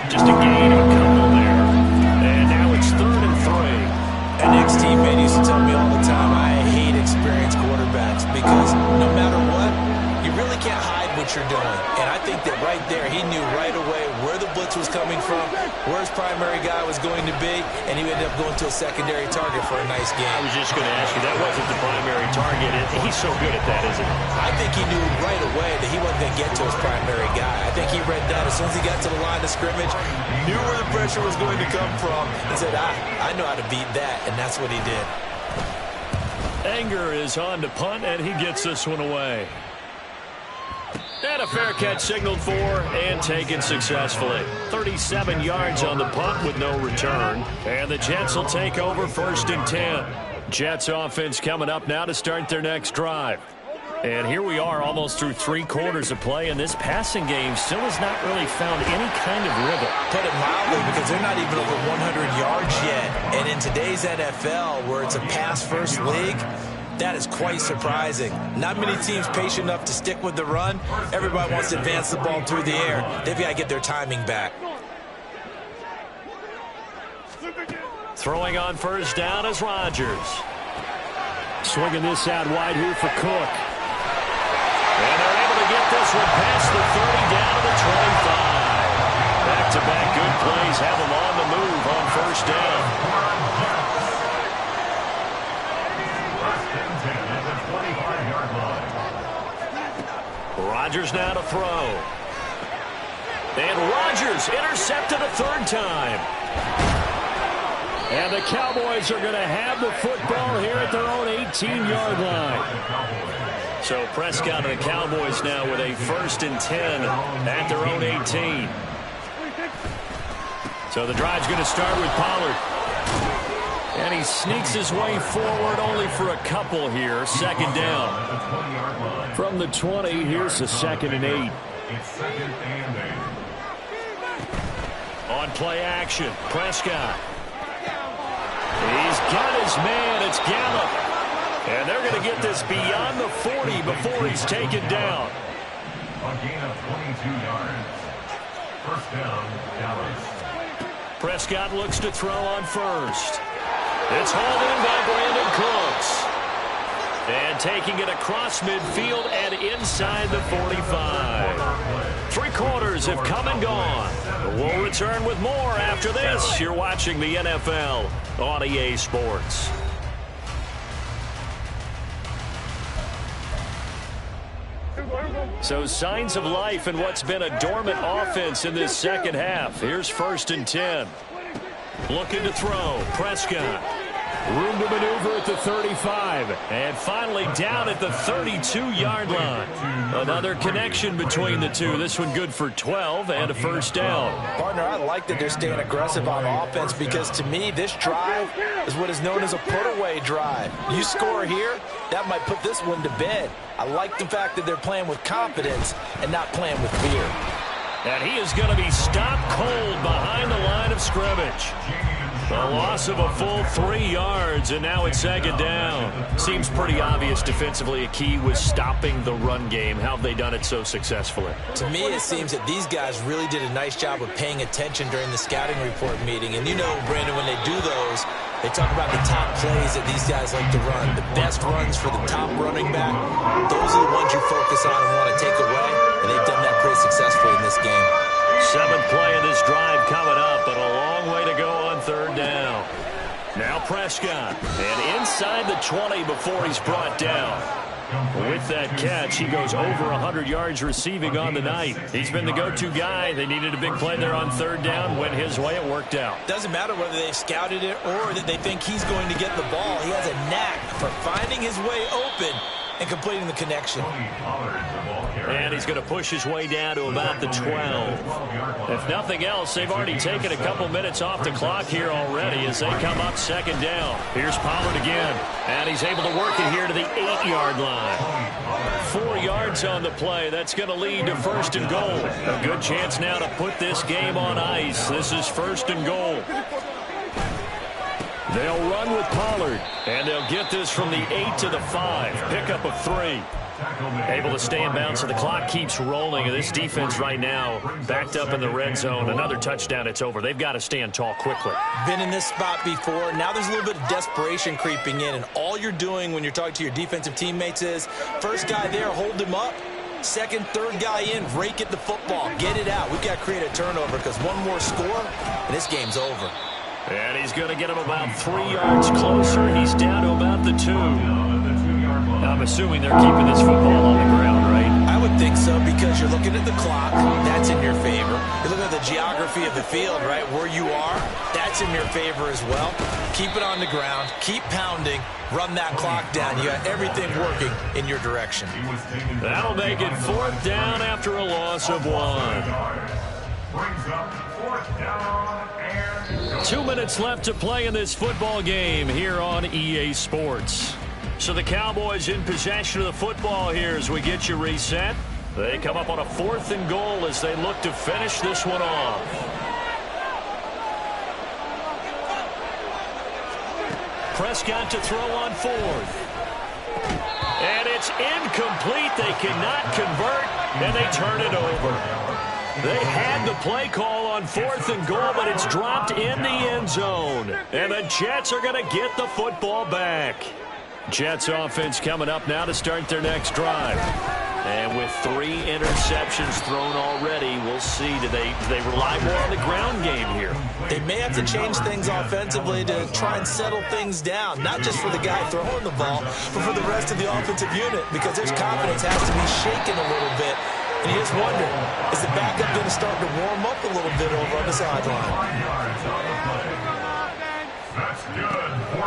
Just a gain of a couple there. And now it's 3rd and 3. An ex-teammate used to tell me all the time, I hate experienced quarterbacks because no matter what, you really can't hide what you're doing. And I think that right there, he knew right away where the blitz was coming from, where his primary guy was going to be, and he ended up going to a secondary target for a nice game. I was just going to ask you, that wasn't the primary target. He's so good at that, isn't he? I think he knew right away that he wasn't going to get to his primary guy. I think he read that as soon as he got to the line of scrimmage, knew where the pressure was going to come from, and said, I know how to beat that, and that's what he did. Anger is on to punt, and he gets this one away. And a fair catch signaled for and taken successfully. 37 yards on the punt with no return. And the Jets will take over 1st and 10. Jets offense coming up now to start their next drive. And here we are almost through 3 quarters of play, and this passing game still has not really found any kind of rhythm. Put it mildly, because they're not even over 100 yards yet. And in today's NFL, where it's a pass-first league, That is quite surprising. Not many teams patient enough to stick with the run. Everybody wants to advance the ball through the air. They've got to get their timing back. Throwing on first down is Rodgers. Swinging this out wide here for Cook. And they're able to get this one past the 30 down to the 25. Back-to-back good plays have them on the move on first down. Rodgers now to throw. And Rodgers intercepted a third time. And the Cowboys are going to have the football here at their own 18-yard line. So Prescott and the Cowboys now with a 1st and 10 at their own 18. So the drive's going to start with Pollard. And he sneaks his way forward only for a couple here. 2nd down. From the 20, here's the 2nd and 8. It's 2nd and 8. On play action, Prescott. He's got his man. It's Gallup. And they're going to get this beyond the 40 before he's taken down. A gain of 22 yards. 1st down, Dallas. Prescott looks to throw on first. It's hauled in by Brandon Cooks. And taking it across midfield and inside the 45. 3 quarters have come and gone. We'll return with more after this. You're watching the NFL on EA Sports. So signs of life in what's been a dormant offense in this second half. Here's 1st and 10. Looking to throw. Prescott. Room to maneuver at the 35. And finally down at the 32-yard line. Another connection between the two. This one good for 12 and a 1st down. Partner, I like that they're staying aggressive on offense because to me, this drive is what is known as a put-away drive. You score here, that might put this one to bed. I like the fact that they're playing with confidence and not playing with fear. And he is going to be stopped cold behind the line of scrimmage. A loss of a full 3 yards, and now it's 2nd down. Seems pretty obvious defensively a key was stopping the run game. How have they done it so successfully? To me, it seems that these guys really did a nice job of paying attention during the scouting report meeting. And you know, Brandon, when they do those, they talk about the top plays that these guys like to run. The best runs for the top running back, those are the ones you focus on and want to take away. And they've done that pretty successfully in this game. 7th play of this drive coming up, but a long way to go on 3rd down. Now Prescott, and inside the 20 before he's brought down. With that catch, he goes over 100 yards receiving on the night. He's been the go-to guy. They needed a big play there on 3rd down. Went his way, it worked out. Doesn't matter whether they've scouted it or that they think he's going to get the ball. He has a knack for finding his way open and completing the connection. And he's going to push his way down to about the 12. If nothing else, they've already taken a couple minutes off the clock here already as they come up 2nd down. Here's Pollard again, and he's able to work it here to the 8-yard line. 4 yards on the play. That's going to lead to 1st and goal. A good chance now to put this game on ice. This is 1st and goal. They'll run with Pollard, and they'll get this from the 8 to the 5. Pickup of 3. Able to stay in bounds, so the clock keeps rolling. And this defense right now backed up in the red zone. Another touchdown, it's over. They've got to stand tall quickly. Been in this spot before. Now there's a little bit of desperation creeping in, and all you're doing when you're talking to your defensive teammates is, first guy there, hold him up. 2nd, 3rd guy in, rake at the football. Get it out. We've got to create a turnover because one more score, and this game's over. And he's going to get him about 3 yards closer. He's down to about the 2. I'm assuming they're keeping this football on the ground, right? I would think so because you're looking at the clock. That's in your favor. You're looking at the geography of the field, right? Where you are, that's in your favor as well. Keep it on the ground. Keep pounding. Run that clock down. You got everything working in your direction. That'll make it 4th down after a loss of 1. Brings up 4th down and 2 minutes left to play in this football game here on EA Sports. So the Cowboys in possession of the football here as we get you reset. They come up on a 4th and goal as they look to finish this one off. Prescott to throw on 4th. And it's incomplete. They cannot convert, and they turn it over. They had the play call on 4th and goal, but it's dropped in the end zone. And the Jets are going to get the football back. Jets offense coming up now to start their next drive. And with 3 interceptions thrown already, we'll see. Do they rely more on the ground game here? They may have to change things offensively to try and settle things down, not just for the guy throwing the ball, but for the rest of the offensive unit, because their confidence has to be shaken a little bit. And you just wonder, is the backup going to start to warm up a little bit over on the sideline?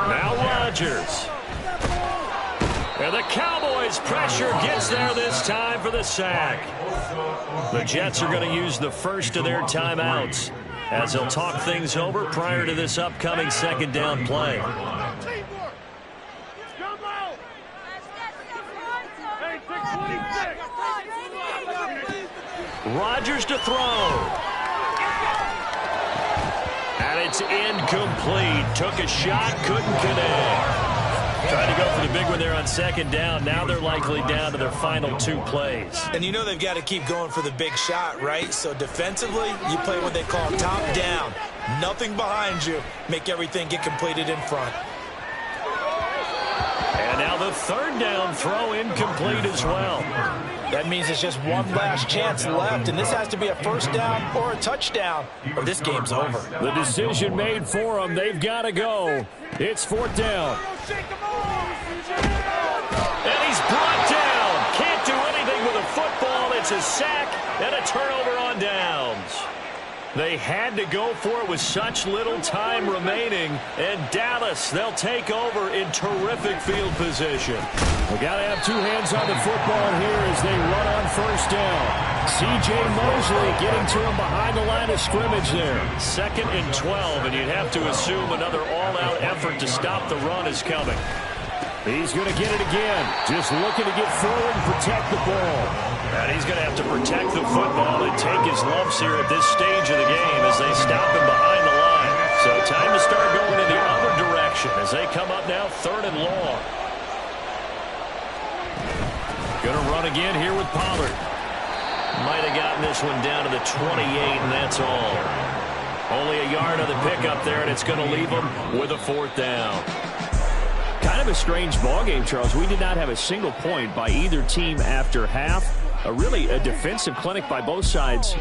Now Rodgers. And the Cowboys' pressure gets there this time for the sack. The Jets are going to use the first of their timeouts as they'll talk things over prior to this upcoming second down play. Rodgers to throw. And it's incomplete. Took a shot, couldn't connect. Trying to go for the big one there on second down. Now they're likely down to their final 2 plays. And you know they've got to keep going for the big shot, right? So defensively, you play what they call top down. Nothing behind you. Make everything get completed in front. And now the 3rd down throw incomplete as well. That means it's just one last chance left, and this has to be a first down or a touchdown, or this game's over. The decision made for them. They've got to go. It's 4th down. And he's brought down. Can't do anything with a football. It's a sack and a turnover on downs. They had to go for it with such little time remaining. And Dallas, they'll take over in terrific field position. We got to have 2 hands on the football here as they run on first down. C.J. Mosley getting to him behind the line of scrimmage there. 2nd and 12, and you'd have to assume another all-out effort to stop the run is coming. He's going to get it again. Just looking to get forward and protect the ball. And he's going to have to protect the football and take his lumps here at this stage of the game as they stop him behind the line. So time to start going in the other direction as they come up now 3rd and long. Going to run again here with Pollard. Might have gotten this one down to the 28, and that's all. Only a yard on the pickup there, and it's going to leave them with a 4th down. Kind of a strange ballgame, Charles. We did not have a single point by either team after half. Really a defensive clinic by both sides.